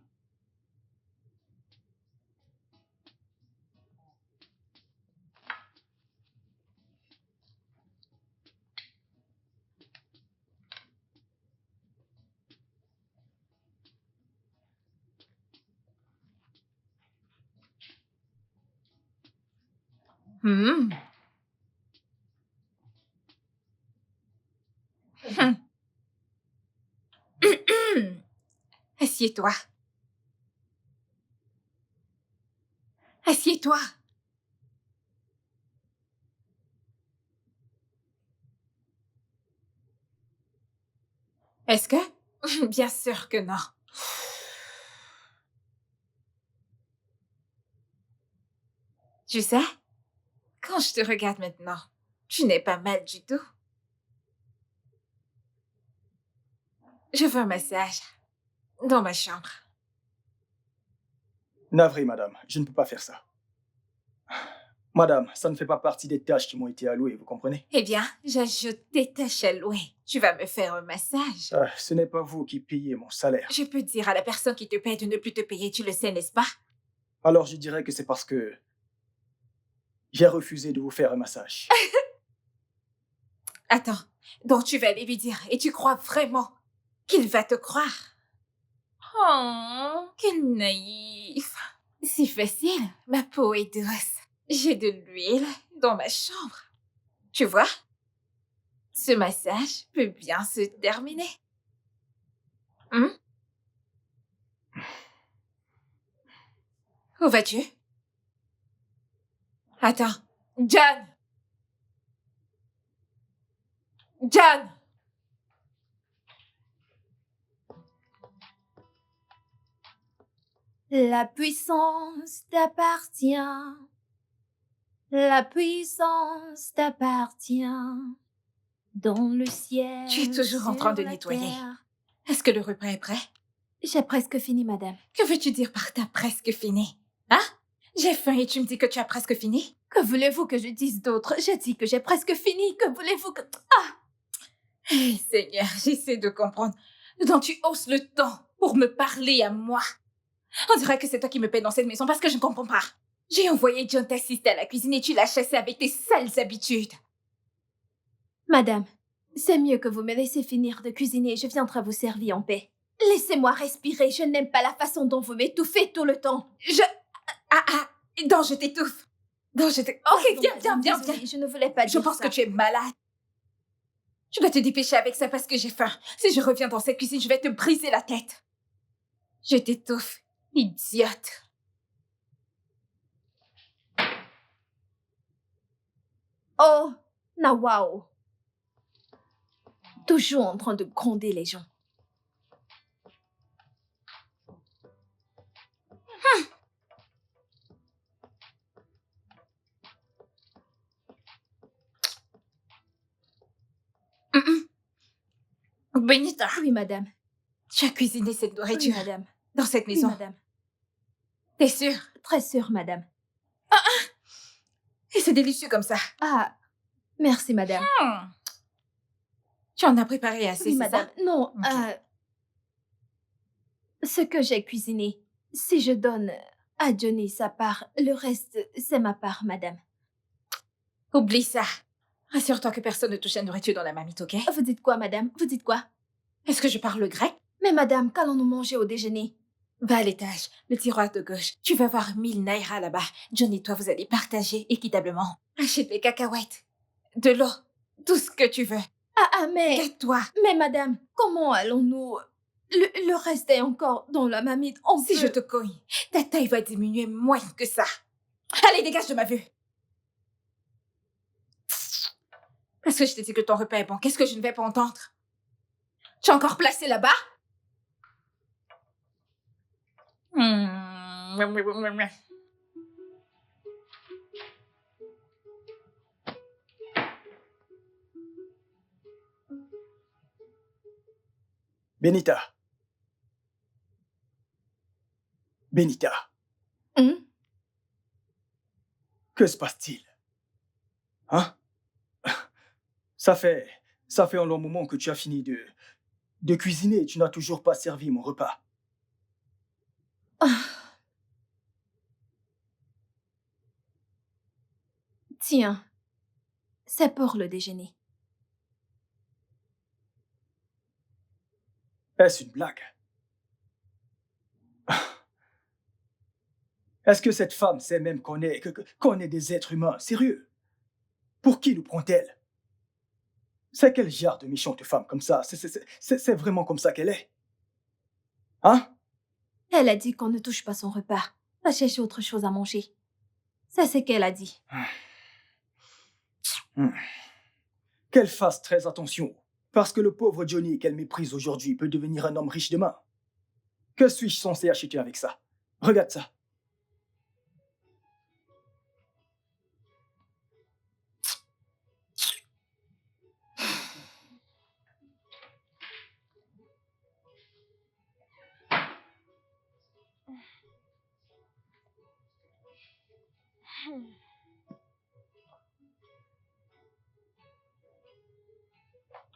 [SPEAKER 2] Assieds-toi. Assieds-toi. Est-ce que? Bien sûr que non. Tu sais, quand je te regarde maintenant, tu n'es pas mal du tout. Je veux un massage dans ma chambre.
[SPEAKER 3] Navré, madame, je ne peux pas faire ça. Madame, ça ne fait pas partie des tâches qui m'ont été allouées, vous comprenez?
[SPEAKER 2] Eh bien, j'ajoute des tâches à louer. Tu vas me faire un massage.
[SPEAKER 3] Ce n'est pas vous qui payez mon salaire.
[SPEAKER 2] Je peux dire à la personne qui te paie de ne plus te payer, tu le sais, n'est-ce pas?
[SPEAKER 3] Alors je dirais que c'est parce que j'ai refusé de vous faire un massage.
[SPEAKER 2] Attends, donc tu vas aller lui dire et tu crois vraiment qu'il va te croire? Oh, quel naïf. C'est facile, ma peau est douce. J'ai de l'huile dans ma chambre. Tu vois? Ce massage peut bien se terminer. Où vas-tu? Attends. John! John!
[SPEAKER 5] La puissance t'appartient. La puissance t'appartient. Dans le ciel.
[SPEAKER 2] Tu es toujours en train de
[SPEAKER 5] sur la
[SPEAKER 2] nettoyer.
[SPEAKER 5] terre.
[SPEAKER 2] Est-ce que le repas est prêt?
[SPEAKER 5] J'ai presque fini, madame.
[SPEAKER 2] Que veux-tu dire par t'as presque fini? Hein? J'ai faim et tu me dis que tu as presque fini?
[SPEAKER 5] Que voulez-vous que je dise d'autre? J'ai dit que j'ai presque fini. Que voulez-vous que...
[SPEAKER 2] Hey, Seigneur, j'essaie de comprendre. Donc tu hausses le ton pour me parler à moi. On dirait que c'est toi qui me paies dans cette maison parce que je ne comprends pas. J'ai envoyé John t'assister à la cuisine et tu l'as chassé avec tes sales habitudes.
[SPEAKER 5] Madame, c'est mieux que vous me laissiez finir de cuisiner. Je viendrai vous servir en paix. Laissez-moi respirer. Je n'aime pas la façon dont vous m'étouffez tout le temps.
[SPEAKER 2] Donc je t'étouffe. Donc je t'étouffe. Ok,
[SPEAKER 5] Pardon,
[SPEAKER 2] viens.
[SPEAKER 5] madame, désolée, je ne voulais pas
[SPEAKER 2] Je
[SPEAKER 5] dire
[SPEAKER 2] pense
[SPEAKER 5] ça.
[SPEAKER 2] que tu es malade. Tu vas te dépêcher avec ça parce que j'ai faim. Si je reviens dans cette cuisine, je vais te briser la tête. Je t'étouffe, idiote.
[SPEAKER 5] Oh, Nawao. Toujours en train de gronder les gens.
[SPEAKER 2] Benita,
[SPEAKER 5] Oui, madame.
[SPEAKER 2] tu as cuisiné cette
[SPEAKER 5] Oui,
[SPEAKER 2] nourriture
[SPEAKER 5] madame.
[SPEAKER 2] dans cette
[SPEAKER 5] Oui,
[SPEAKER 2] maison.
[SPEAKER 5] madame.
[SPEAKER 2] T'es sûre?
[SPEAKER 5] Très sûre, madame.
[SPEAKER 2] Et c'est délicieux comme ça.
[SPEAKER 5] Ah, merci, madame.
[SPEAKER 2] Tu en as préparé assez,
[SPEAKER 5] Oui,
[SPEAKER 2] c'est
[SPEAKER 5] madame.
[SPEAKER 2] ça?
[SPEAKER 5] Non,
[SPEAKER 2] Ok.
[SPEAKER 5] ce que j'ai cuisiné, si je donne à Johnny sa part, le reste, c'est ma part, madame.
[SPEAKER 2] Oublie ça. Rassure-toi que personne ne touche à la nourriture dans la marmite, ok?
[SPEAKER 5] Vous dites quoi, madame? Vous dites quoi?
[SPEAKER 2] Est-ce que je parle grec?
[SPEAKER 5] Mais madame, qu'allons-nous manger au déjeuner?
[SPEAKER 2] Va à l'étage, le tiroir de gauche. Tu vas voir 1000 naira là-bas. John et toi, vous allez partager équitablement. Achète des cacahuètes, de l'eau, tout ce que tu veux.
[SPEAKER 5] Mais...
[SPEAKER 2] Tais-toi.
[SPEAKER 5] Mais madame, comment allons-nous... Le reste est encore dans la marmite.
[SPEAKER 2] Si je te cogne, ta taille va diminuer moins que ça. Allez, dégage de ma vue. Parce que je t'ai dit que ton repas est bon. Qu'est-ce que je ne vais pas entendre? Tu es encore placé là-bas?
[SPEAKER 3] Benita. Benita, que se passe-t-il? Hein? Ça fait un long moment que tu as fini de cuisiner et tu n'as toujours pas servi mon repas.
[SPEAKER 5] Tiens, c'est pour le déjeuner.
[SPEAKER 3] Est-ce une blague? Est-ce que cette femme sait même qu'on est des êtres humains? Sérieux? Pour qui nous prend-elle? C'est quel genre de méchante femme comme ça? C'est vraiment comme ça qu'elle est? Hein?
[SPEAKER 5] Elle a dit qu'on ne touche pas son repas. Va chercher autre chose à manger. C'est ce qu'elle a dit.
[SPEAKER 3] Qu'elle fasse très attention, parce que le pauvre Johnny qu'elle méprise aujourd'hui peut devenir un homme riche demain. Que suis-je censé acheter avec ça? Regarde ça.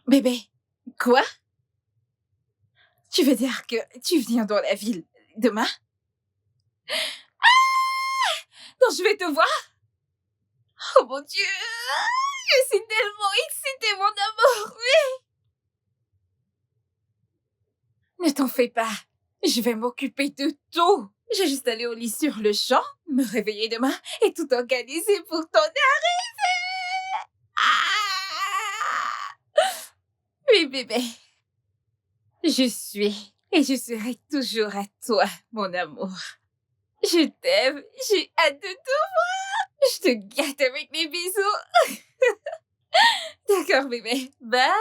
[SPEAKER 2] Bébé, quoi? Tu veux dire que tu viens dans la ville demain? Donc je vais te voir? Oh mon Dieu! Je suis tellement excitée, mon amour, oui. Ne t'en fais pas. Je vais m'occuper de tout. J'ai juste aller au lit sur le champ, me réveiller demain et tout organiser pour ton arrivée. Ah! Oui, bébé. Je suis et je serai toujours à toi, mon amour. Je t'aime, j'ai hâte de te voir. Je te gâte avec mes bisous. D'accord, bébé. Bye.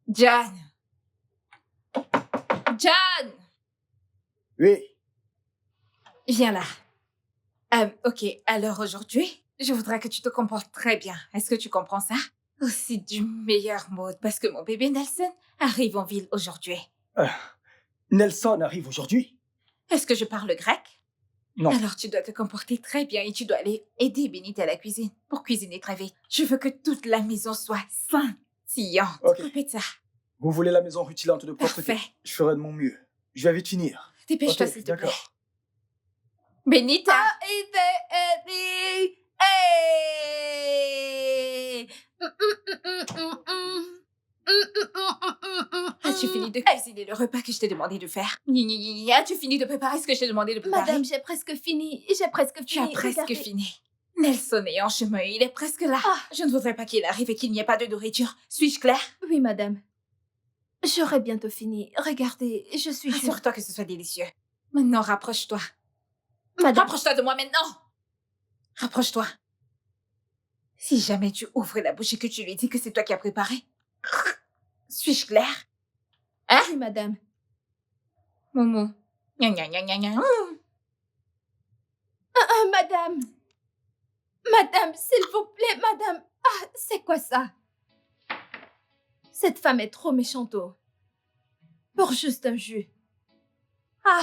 [SPEAKER 2] John. John.
[SPEAKER 3] Oui.
[SPEAKER 2] Viens là. Ok, alors aujourd'hui, je voudrais que tu te comportes très bien. Est-ce que tu comprends ça? Aussi du meilleur mode, parce que mon bébé Nelson arrive en ville aujourd'hui.
[SPEAKER 3] Nelson arrive aujourd'hui?
[SPEAKER 2] Est-ce que je parle grec?
[SPEAKER 3] Non.
[SPEAKER 2] Alors tu dois te comporter très bien et tu dois aller aider Benita à la cuisine pour cuisiner très vite. Je veux que toute la maison soit scintillante.
[SPEAKER 3] Ok.
[SPEAKER 2] Répète ça.
[SPEAKER 3] Vous voulez la maison rutilante de propreté?
[SPEAKER 2] Parfait.
[SPEAKER 3] Je ferai de mon mieux. Je vais vite finir.
[SPEAKER 2] Dépêche-toi,
[SPEAKER 3] Ok,
[SPEAKER 2] s'il te plaît.
[SPEAKER 3] d'accord.
[SPEAKER 2] Benita! As-tu fini de cuisiner le repas que je t'ai demandé de faire? As-tu fini de préparer ce que je t'ai demandé de préparer?
[SPEAKER 5] Madame, j'ai presque fini. J'ai presque fini.
[SPEAKER 2] Tu as presque
[SPEAKER 5] Regardez.
[SPEAKER 2] fini. Nelson est en chemin, il est presque là.
[SPEAKER 5] Ah.
[SPEAKER 2] Je ne voudrais pas qu'il arrive et qu'il n'y ait pas de nourriture. Suis-je claire?
[SPEAKER 5] Oui, madame. J'aurai bientôt fini. Regardez, je suis...
[SPEAKER 2] Assure-toi que ce soit délicieux. Maintenant, rapproche-toi.
[SPEAKER 5] Madame,
[SPEAKER 2] Rapproche-toi de moi maintenant! Rapproche-toi. Si jamais tu ouvres la bouche et que tu lui dis que c'est toi qui as préparé, suis-je claire?
[SPEAKER 5] oui, madame.
[SPEAKER 2] Momo. Gna gna gna gna gna.
[SPEAKER 5] Madame. Madame, s'il vous plaît, madame. Ah, c'est quoi ça? Cette femme est trop méchante, oh. Pour juste un jus. Ah,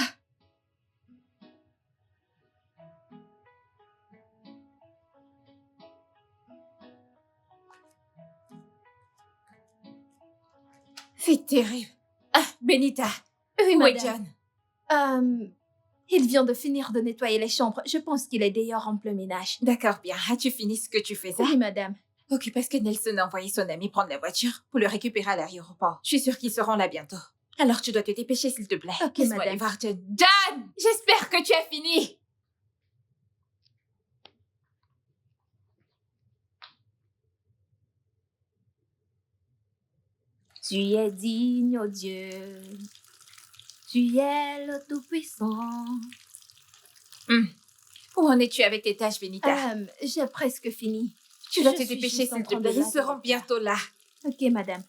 [SPEAKER 2] C'est terrible. Ah, Benita.
[SPEAKER 5] oui,
[SPEAKER 2] Où est
[SPEAKER 5] madame.
[SPEAKER 2] John?
[SPEAKER 5] Il vient de finir de nettoyer les chambres. Je pense qu'il est dehors en plein ménage.
[SPEAKER 2] D'accord, bien. As-tu fini ce que tu faisais?
[SPEAKER 5] Oui, madame.
[SPEAKER 2] Ok, parce que Nelson a envoyé son ami prendre la voiture pour le récupérer à l'aéroport. Je suis sûre qu'ils seront là bientôt. Alors tu dois te dépêcher, s'il te plaît.
[SPEAKER 5] Ok,
[SPEAKER 2] Laisse-moi
[SPEAKER 5] madame.
[SPEAKER 2] aller voir John. John! J'espère que tu as fini!
[SPEAKER 5] Tu es digne, oh Dieu. Tu es le Tout-Puissant.
[SPEAKER 2] Où en es-tu avec tes tâches, Benita?
[SPEAKER 5] J'ai presque fini.
[SPEAKER 2] Tu dois
[SPEAKER 5] je
[SPEAKER 2] te
[SPEAKER 5] suis
[SPEAKER 2] dépêcher,
[SPEAKER 5] juste en
[SPEAKER 2] s'il te
[SPEAKER 5] train de
[SPEAKER 2] plaît. Ils
[SPEAKER 5] laver
[SPEAKER 2] seront
[SPEAKER 5] les
[SPEAKER 2] bientôt là.
[SPEAKER 5] Ok, madame.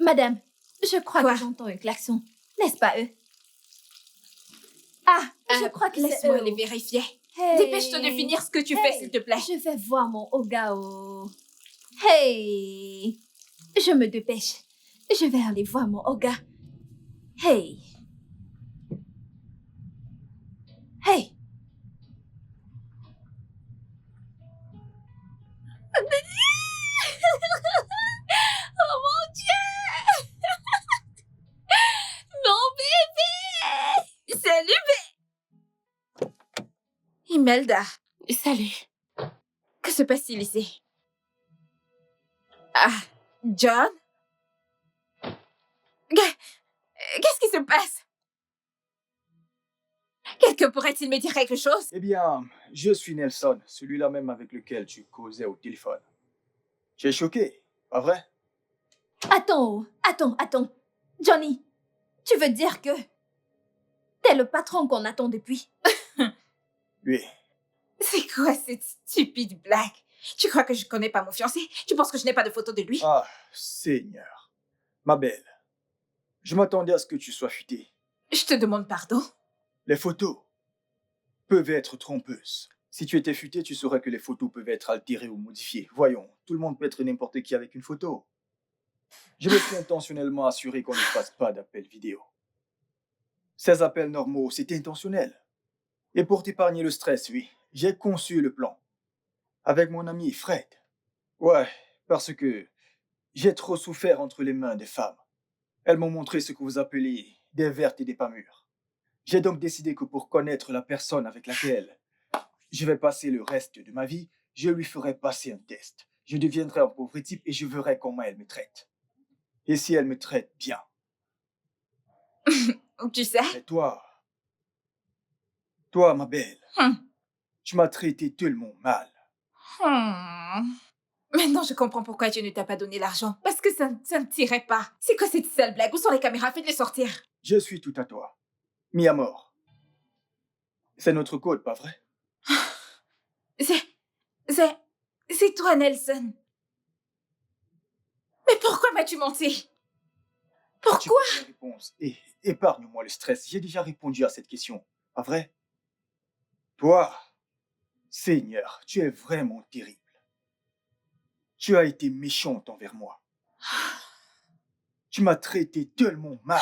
[SPEAKER 5] Madame, je crois
[SPEAKER 2] Quoi?
[SPEAKER 5] que j'entends un klaxon. N'est-ce pas eux? Ah, je crois que c'est
[SPEAKER 2] Laisse-moi
[SPEAKER 5] eux.
[SPEAKER 2] aller vérifier.
[SPEAKER 5] Hey.
[SPEAKER 2] Dépêche-toi de finir ce que tu fais,
[SPEAKER 5] Hey.
[SPEAKER 2] s'il te plaît.
[SPEAKER 5] Je vais voir mon Ogao. Hey! Je me dépêche. Je vais aller voir mon Oga. Hey! Hey!
[SPEAKER 2] Oh mon Dieu! Mon bébé! Salut, Imelda,
[SPEAKER 4] Salut.
[SPEAKER 2] que se passe-t-il ici? Ah, John? Qu'est-ce qui se passe? Quelqu'un pourrait-il me dire quelque chose?
[SPEAKER 3] Eh bien, je suis Nelson, celui-là même avec lequel tu causais au téléphone. Tu es choqué, pas vrai?
[SPEAKER 5] Attends. Johnny, tu veux dire que t'es le patron qu'on attend depuis?
[SPEAKER 3] Oui.
[SPEAKER 2] C'est quoi cette stupide blague? Tu crois que je connais pas mon fiancé? Tu penses que je n'ai pas de photo de lui?
[SPEAKER 3] Ah, Seigneur. Ma belle, je m'attendais à ce que tu sois futée.
[SPEAKER 2] Je te demande pardon.
[SPEAKER 3] Les photos peuvent être trompeuses. Si tu étais futé, tu saurais que les photos peuvent être altérées ou modifiées. Voyons, tout le monde peut être n'importe qui avec une photo. Je me suis intentionnellement assuré qu'on ne fasse pas d'appels vidéo. Ces appels normaux, c'était intentionnel. Et pour t'épargner le stress, oui, j'ai conçu le plan. Avec mon ami Fred. Ouais, parce que j'ai trop souffert entre les mains des femmes. Elles m'ont montré ce que vous appelez des vertes et des pas mûres. J'ai donc décidé que pour connaître la personne avec laquelle je vais passer le reste de ma vie, je lui ferai passer un test. Je deviendrai un pauvre type et je verrai comment elle me traite. Et si elle me traite bien.
[SPEAKER 2] Tu sais?
[SPEAKER 3] Mais toi, ma belle,
[SPEAKER 2] Hum.
[SPEAKER 3] tu m'as traité tellement mal.
[SPEAKER 2] Maintenant, je comprends pourquoi Dieu ne t'a pas donné l'argent. Parce que ça ne tirait pas. C'est quoi cette sale blague? Où sont les caméras? Faites-les sortir.
[SPEAKER 3] Je suis tout à toi. Mis à mort. C'est notre code, pas vrai?
[SPEAKER 2] C'est toi, Nelson. Mais pourquoi m'as-tu menti?
[SPEAKER 3] Tu
[SPEAKER 2] Pourquoi?
[SPEAKER 3] connais la réponse. Et épargne-moi le stress. J'ai déjà répondu à cette question. Pas vrai? Toi, Seigneur, tu es vraiment terrible. Tu as été méchante envers moi. Tu m'as traité tellement mal.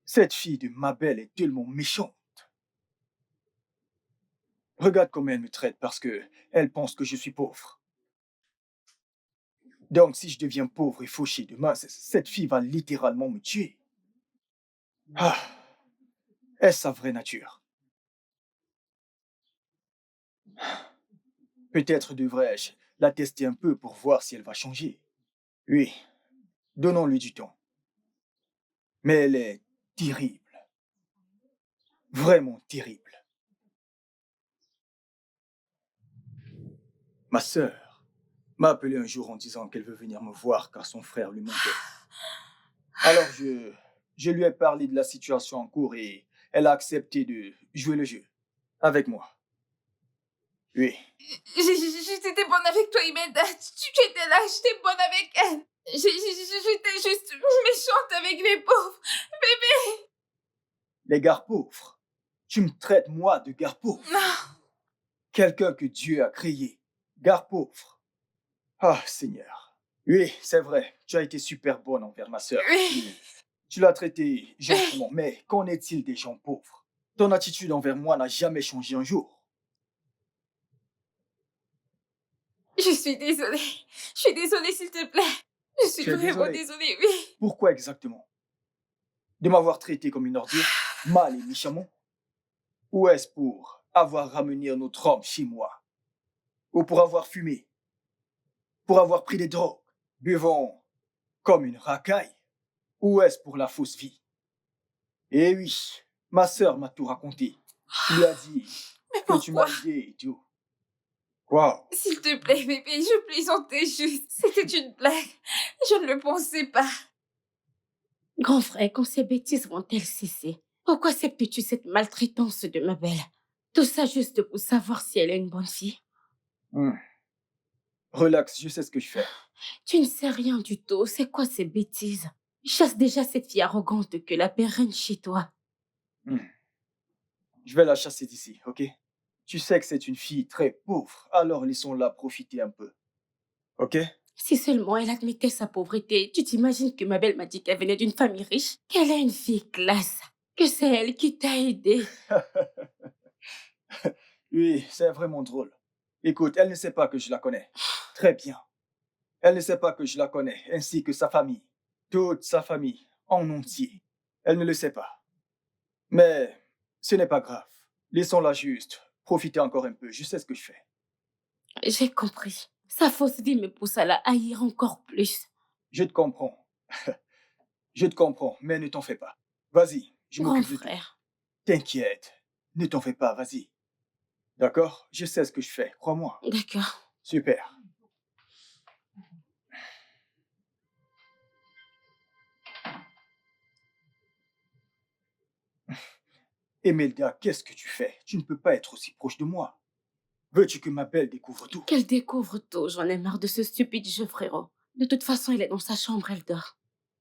[SPEAKER 3] Cette fille de Mabel est tellement méchante. Regarde comment elle me traite parce que elle pense que je suis pauvre. Donc, si je deviens pauvre et fauché demain, cette fille va littéralement me tuer. Ah, est-ce sa vraie nature? Peut-être devrais-je la tester un peu pour voir si elle va changer. Oui, donnons-lui du temps. Mais elle est terrible. Vraiment terrible. Ma sœur m'a appelé un jour en disant qu'elle veut venir me voir car son frère lui manquait. Alors je lui ai parlé de la situation en cours et elle a accepté de jouer le jeu avec moi. Oui,
[SPEAKER 2] J'étais bonne avec toi, Imelda. Tu étais là, j'étais bonne avec elle. J'étais juste méchante avec les pauvres.
[SPEAKER 3] les gars pauvres. Tu me traites moi de gars pauvre.
[SPEAKER 2] Non.
[SPEAKER 3] Quelqu'un que Dieu a créé. Gars pauvre. Ah, Seigneur. Oui, c'est vrai, tu as été super bonne envers ma sœur.
[SPEAKER 2] Oui.
[SPEAKER 3] Tu l'as traitée gentiment, mais qu'en est-il des gens pauvres? Ton attitude envers moi n'a jamais changé un jour.
[SPEAKER 2] Je suis désolée. Je suis désolée, s'il te plaît. Je suis
[SPEAKER 3] Tu es
[SPEAKER 2] vraiment
[SPEAKER 3] désolée?
[SPEAKER 2] désolée, oui.
[SPEAKER 3] Pourquoi exactement? De m'avoir traité comme une ordure, mal et méchamment? Ou est-ce pour avoir ramené un autre homme chez moi? Ou pour avoir fumé? Pour avoir pris des drogues? Buvant comme une racaille? Ou est-ce pour la fausse vie? Eh oui, ma sœur m'a tout raconté. Tu lui as dit
[SPEAKER 2] Mais
[SPEAKER 3] que tu m'as
[SPEAKER 2] pourquoi?
[SPEAKER 3] aidé et tout. Wow.
[SPEAKER 2] S'il te plaît, bébé, je plaisantais juste. C'était une blague. Je ne le pensais pas.
[SPEAKER 4] Grand frère, quand ces bêtises vont-elles cesser? Pourquoi acceptes-tu cette maltraitance de ma belle? Tout ça juste pour savoir si elle est une bonne fille?
[SPEAKER 3] Relax, je sais ce que je fais.
[SPEAKER 4] Tu ne sais rien du tout. C'est quoi ces bêtises? Chasse déjà cette fille arrogante que la paix règne chez toi.
[SPEAKER 3] Je vais la chasser d'ici, ok? Tu sais que c'est une fille très pauvre, alors laissons-la profiter un peu. Ok?
[SPEAKER 4] Si seulement elle admettait sa pauvreté, tu t'imagines que ma belle m'a dit qu'elle venait d'une famille riche, qu'elle est une fille classe, que c'est elle qui t'a aidé.
[SPEAKER 3] Oui, c'est vraiment drôle. Écoute, elle ne sait pas que je la connais. Très bien. Elle ne sait pas que je la connais, ainsi que sa famille. Toute sa famille, en entier. Elle ne le sait pas. Mais ce n'est pas grave. Laissons-la juste profiter encore un peu. Je sais ce que je fais.
[SPEAKER 4] J'ai compris. Sa fausse vie me pousse à la haïr encore plus.
[SPEAKER 3] Je te comprends. Je te comprends, mais ne t'en fais pas. Vas-y, je
[SPEAKER 4] Grand
[SPEAKER 3] m'occupe de tout.
[SPEAKER 4] frère.
[SPEAKER 3] T'inquiète. Ne t'en fais pas, vas-y. D'accord? Je sais ce que je fais, crois-moi.
[SPEAKER 4] D'accord.
[SPEAKER 3] Super. Emelda, qu'est-ce que tu fais? Tu ne peux pas être aussi proche de moi. Veux-tu que ma belle découvre tout?
[SPEAKER 4] Qu'elle découvre tout, j'en ai marre de ce stupide jeu, frérot. De toute façon, elle est dans sa chambre, elle dort.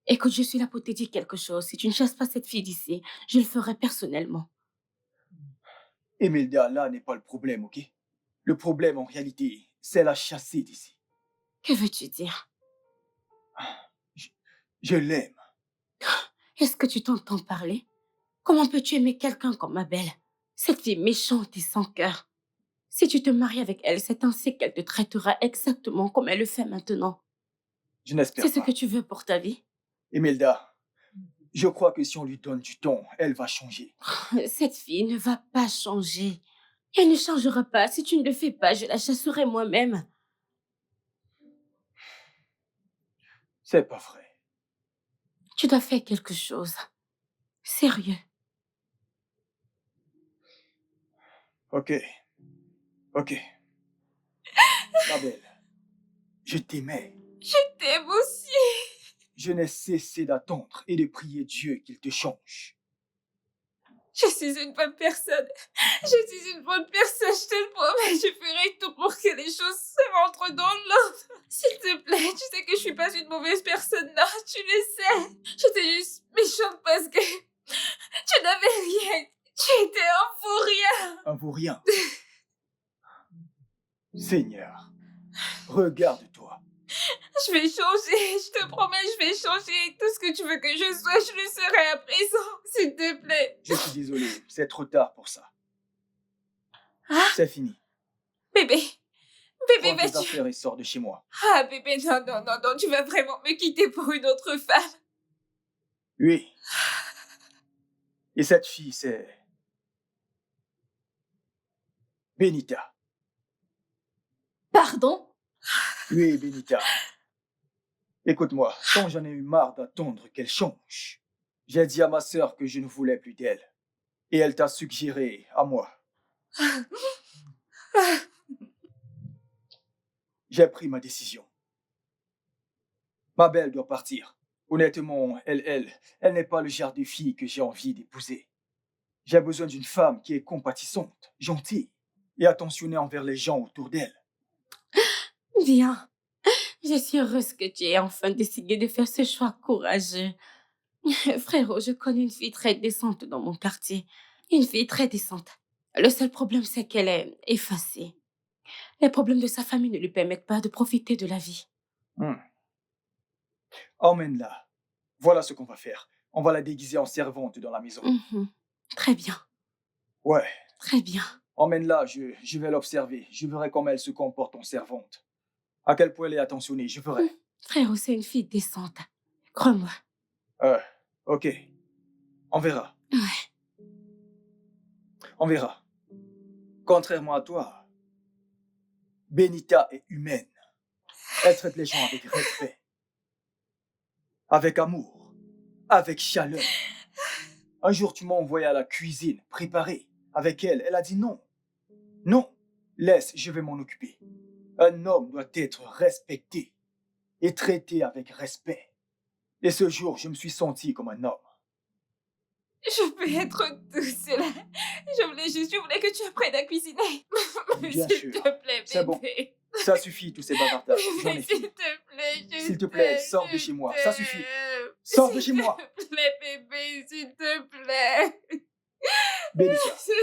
[SPEAKER 4] Écoute, je suis là pour te dire quelque chose. Si tu ne chasses pas cette fille d'ici, je le ferai personnellement.
[SPEAKER 3] Emelda, là n'est pas le problème, ok? Le problème, en réalité, c'est la chasser d'ici.
[SPEAKER 4] Que veux-tu dire?
[SPEAKER 3] Je l'aime.
[SPEAKER 4] Est-ce que tu t'entends parler? Comment peux-tu aimer quelqu'un comme ma belle? Cette fille méchante et sans cœur. Si tu te maries avec elle, c'est ainsi qu'elle te traitera exactement comme elle le fait maintenant.
[SPEAKER 3] Je n'espère
[SPEAKER 4] C'est ce
[SPEAKER 3] pas.
[SPEAKER 4] que tu veux pour ta vie.
[SPEAKER 3] Imelda, je crois que si on lui donne du temps, elle va changer.
[SPEAKER 4] Cette fille ne va pas changer. Elle ne changera pas. Si tu ne le fais pas, je la chasserai moi-même.
[SPEAKER 3] C'est pas vrai.
[SPEAKER 4] Tu dois faire quelque chose. Sérieux.
[SPEAKER 3] Ok. Ok. Ma belle, je t'aimais.
[SPEAKER 2] Je t'aime aussi.
[SPEAKER 3] Je n'ai cessé d'attendre et de prier Dieu qu'il te change.
[SPEAKER 2] Je suis une bonne personne. Je suis une bonne personne, je te le promets. Je ferai tout pour que les choses se rentrent dans l'ordre. S'il te plaît, tu sais que je suis pas une mauvaise personne, non, tu le sais. J'étais juste méchante parce que tu n'avais rien. Tu étais un fou rien.
[SPEAKER 3] Un vaurien. Seigneur, regarde-toi.
[SPEAKER 2] Je vais changer, je te promets, je vais changer. Tout ce que tu veux que je sois, je le serai à présent. S'il te plaît.
[SPEAKER 3] Je suis désolé, c'est trop tard pour ça.
[SPEAKER 2] Ah,
[SPEAKER 3] C'est fini.
[SPEAKER 2] bébé. Bébé,
[SPEAKER 3] Prends tes
[SPEAKER 2] vas-tu...
[SPEAKER 3] affaires et sors de chez moi.
[SPEAKER 2] Ah, bébé, non, non, non, non, tu vas vraiment me quitter pour une autre femme.
[SPEAKER 3] Oui. Et cette fille, c'est... Benita.
[SPEAKER 5] Pardon?
[SPEAKER 3] Oui, Benita. Écoute-moi, quand j'en ai eu marre d'attendre qu'elle change, j'ai dit à ma sœur que je ne voulais plus d'elle. Et elle t'a suggéré à moi. J'ai pris ma décision. Ma belle doit partir. Honnêtement, elle n'est pas le genre de fille que j'ai envie d'épouser. J'ai besoin d'une femme qui est compatissante, gentille et attentionnée envers les gens autour d'elle.
[SPEAKER 4] Bien. Je suis heureuse que tu aies enfin décidé de faire ce choix courageux. Frérot, je connais une fille très décente dans mon quartier. Une fille très décente. Le seul problème, c'est qu'elle est effacée. Les problèmes de sa famille ne lui permettent pas de profiter de la vie.
[SPEAKER 3] Emmène-la. Voilà ce qu'on va faire. On va la déguiser en servante dans la maison.
[SPEAKER 4] Mhm. Très bien.
[SPEAKER 3] Ouais,
[SPEAKER 4] Très bien.
[SPEAKER 3] emmène-la, je vais l'observer. Je verrai comment elle se comporte en servante. À quel point elle est attentionnée, je verrai.
[SPEAKER 4] Frérot, c'est une fille décente. Crois-moi.
[SPEAKER 3] Ok. On verra.
[SPEAKER 4] Ouais.
[SPEAKER 3] On verra. Contrairement à toi, Benita est humaine. Elle traite les gens avec respect, avec amour, avec chaleur. Un jour, tu m'as envoyé à la cuisine, préparer. Avec elle, elle a dit non. Non, laisse, je vais m'en occuper. Un homme doit être respecté et traité avec respect. Et ce jour, je me suis senti comme un homme.
[SPEAKER 2] Je peux être tout cela. Je voulais que tu apprennes à cuisiner.
[SPEAKER 3] Bien
[SPEAKER 2] S'il
[SPEAKER 3] sûr.
[SPEAKER 2] te plaît,
[SPEAKER 3] C'est bon.
[SPEAKER 2] bébé.
[SPEAKER 3] Ça suffit, tous ces bavardages. J'en ai
[SPEAKER 2] S'il
[SPEAKER 3] fini.
[SPEAKER 2] te plaît, je
[SPEAKER 3] S'il te plaît,
[SPEAKER 2] t'aime,
[SPEAKER 3] sors de
[SPEAKER 2] je
[SPEAKER 3] chez moi. Ça suffit.
[SPEAKER 2] t'aime.
[SPEAKER 3] Sors de chez moi.
[SPEAKER 2] S'il te plaît, bébé, s'il te plaît.
[SPEAKER 3] Benita,
[SPEAKER 2] S'il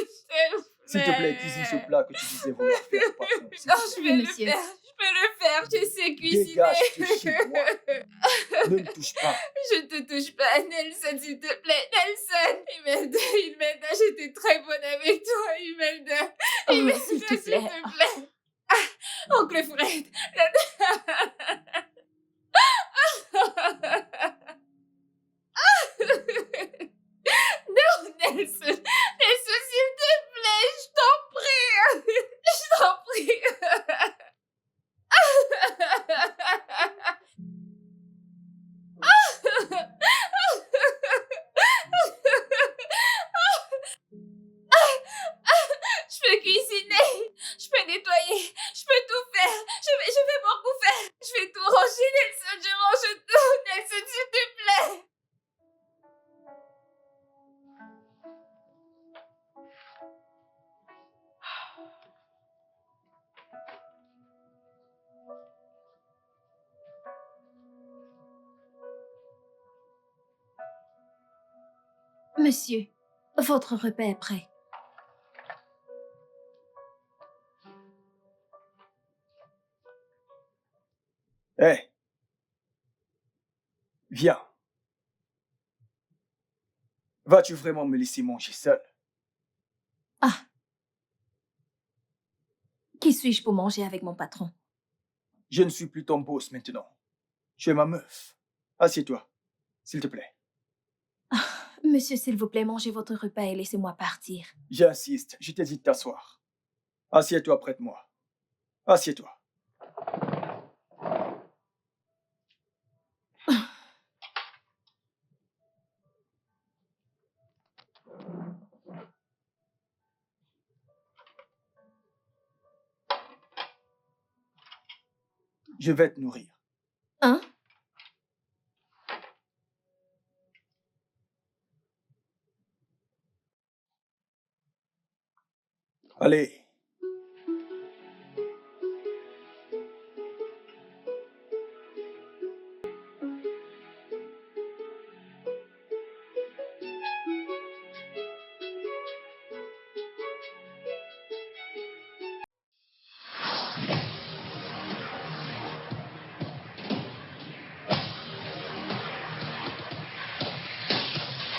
[SPEAKER 3] s'il te plaît, cuisine ce plat que tu disais vouloir faire au patron. s'il
[SPEAKER 2] Non,
[SPEAKER 3] te
[SPEAKER 2] je
[SPEAKER 3] plaît.
[SPEAKER 2] vais le
[SPEAKER 5] monsieur.
[SPEAKER 2] faire. Je peux le faire. Je sais cuisiner.
[SPEAKER 3] Dégage de chez moi. Ne me touche pas.
[SPEAKER 2] Je te touche pas, Nelson, s'il te plaît. Nelson. Imelda, j'étais très bonne avec toi, Imelda.
[SPEAKER 4] Oh,
[SPEAKER 2] Imelda,
[SPEAKER 4] s'il te plaît.
[SPEAKER 2] Ah, Oncle Fred. Non, Nelson. Nelson, s'il te plaît, je t'en prie. Je t'en prie. Je peux cuisiner, je peux nettoyer, je peux tout faire. Je vais beaucoup faire. Je vais tout ranger, Nelson, je range tout. Nelson, s'il te plaît.
[SPEAKER 5] Monsieur, votre repas est prêt.
[SPEAKER 3] Hé. Viens. Vas-tu vraiment me laisser manger seul?
[SPEAKER 5] Ah. Qui suis-je pour manger avec mon patron?
[SPEAKER 3] Je ne suis plus ton boss maintenant. Tu es ma meuf. Assieds-toi, s'il te plaît.
[SPEAKER 5] Monsieur, s'il vous plaît, mangez votre repas et laissez-moi partir.
[SPEAKER 3] J'insiste, je t'ai dit de t'asseoir. Assieds-toi près de moi. Assieds-toi. Je vais te nourrir.
[SPEAKER 5] Hein?
[SPEAKER 3] Allez,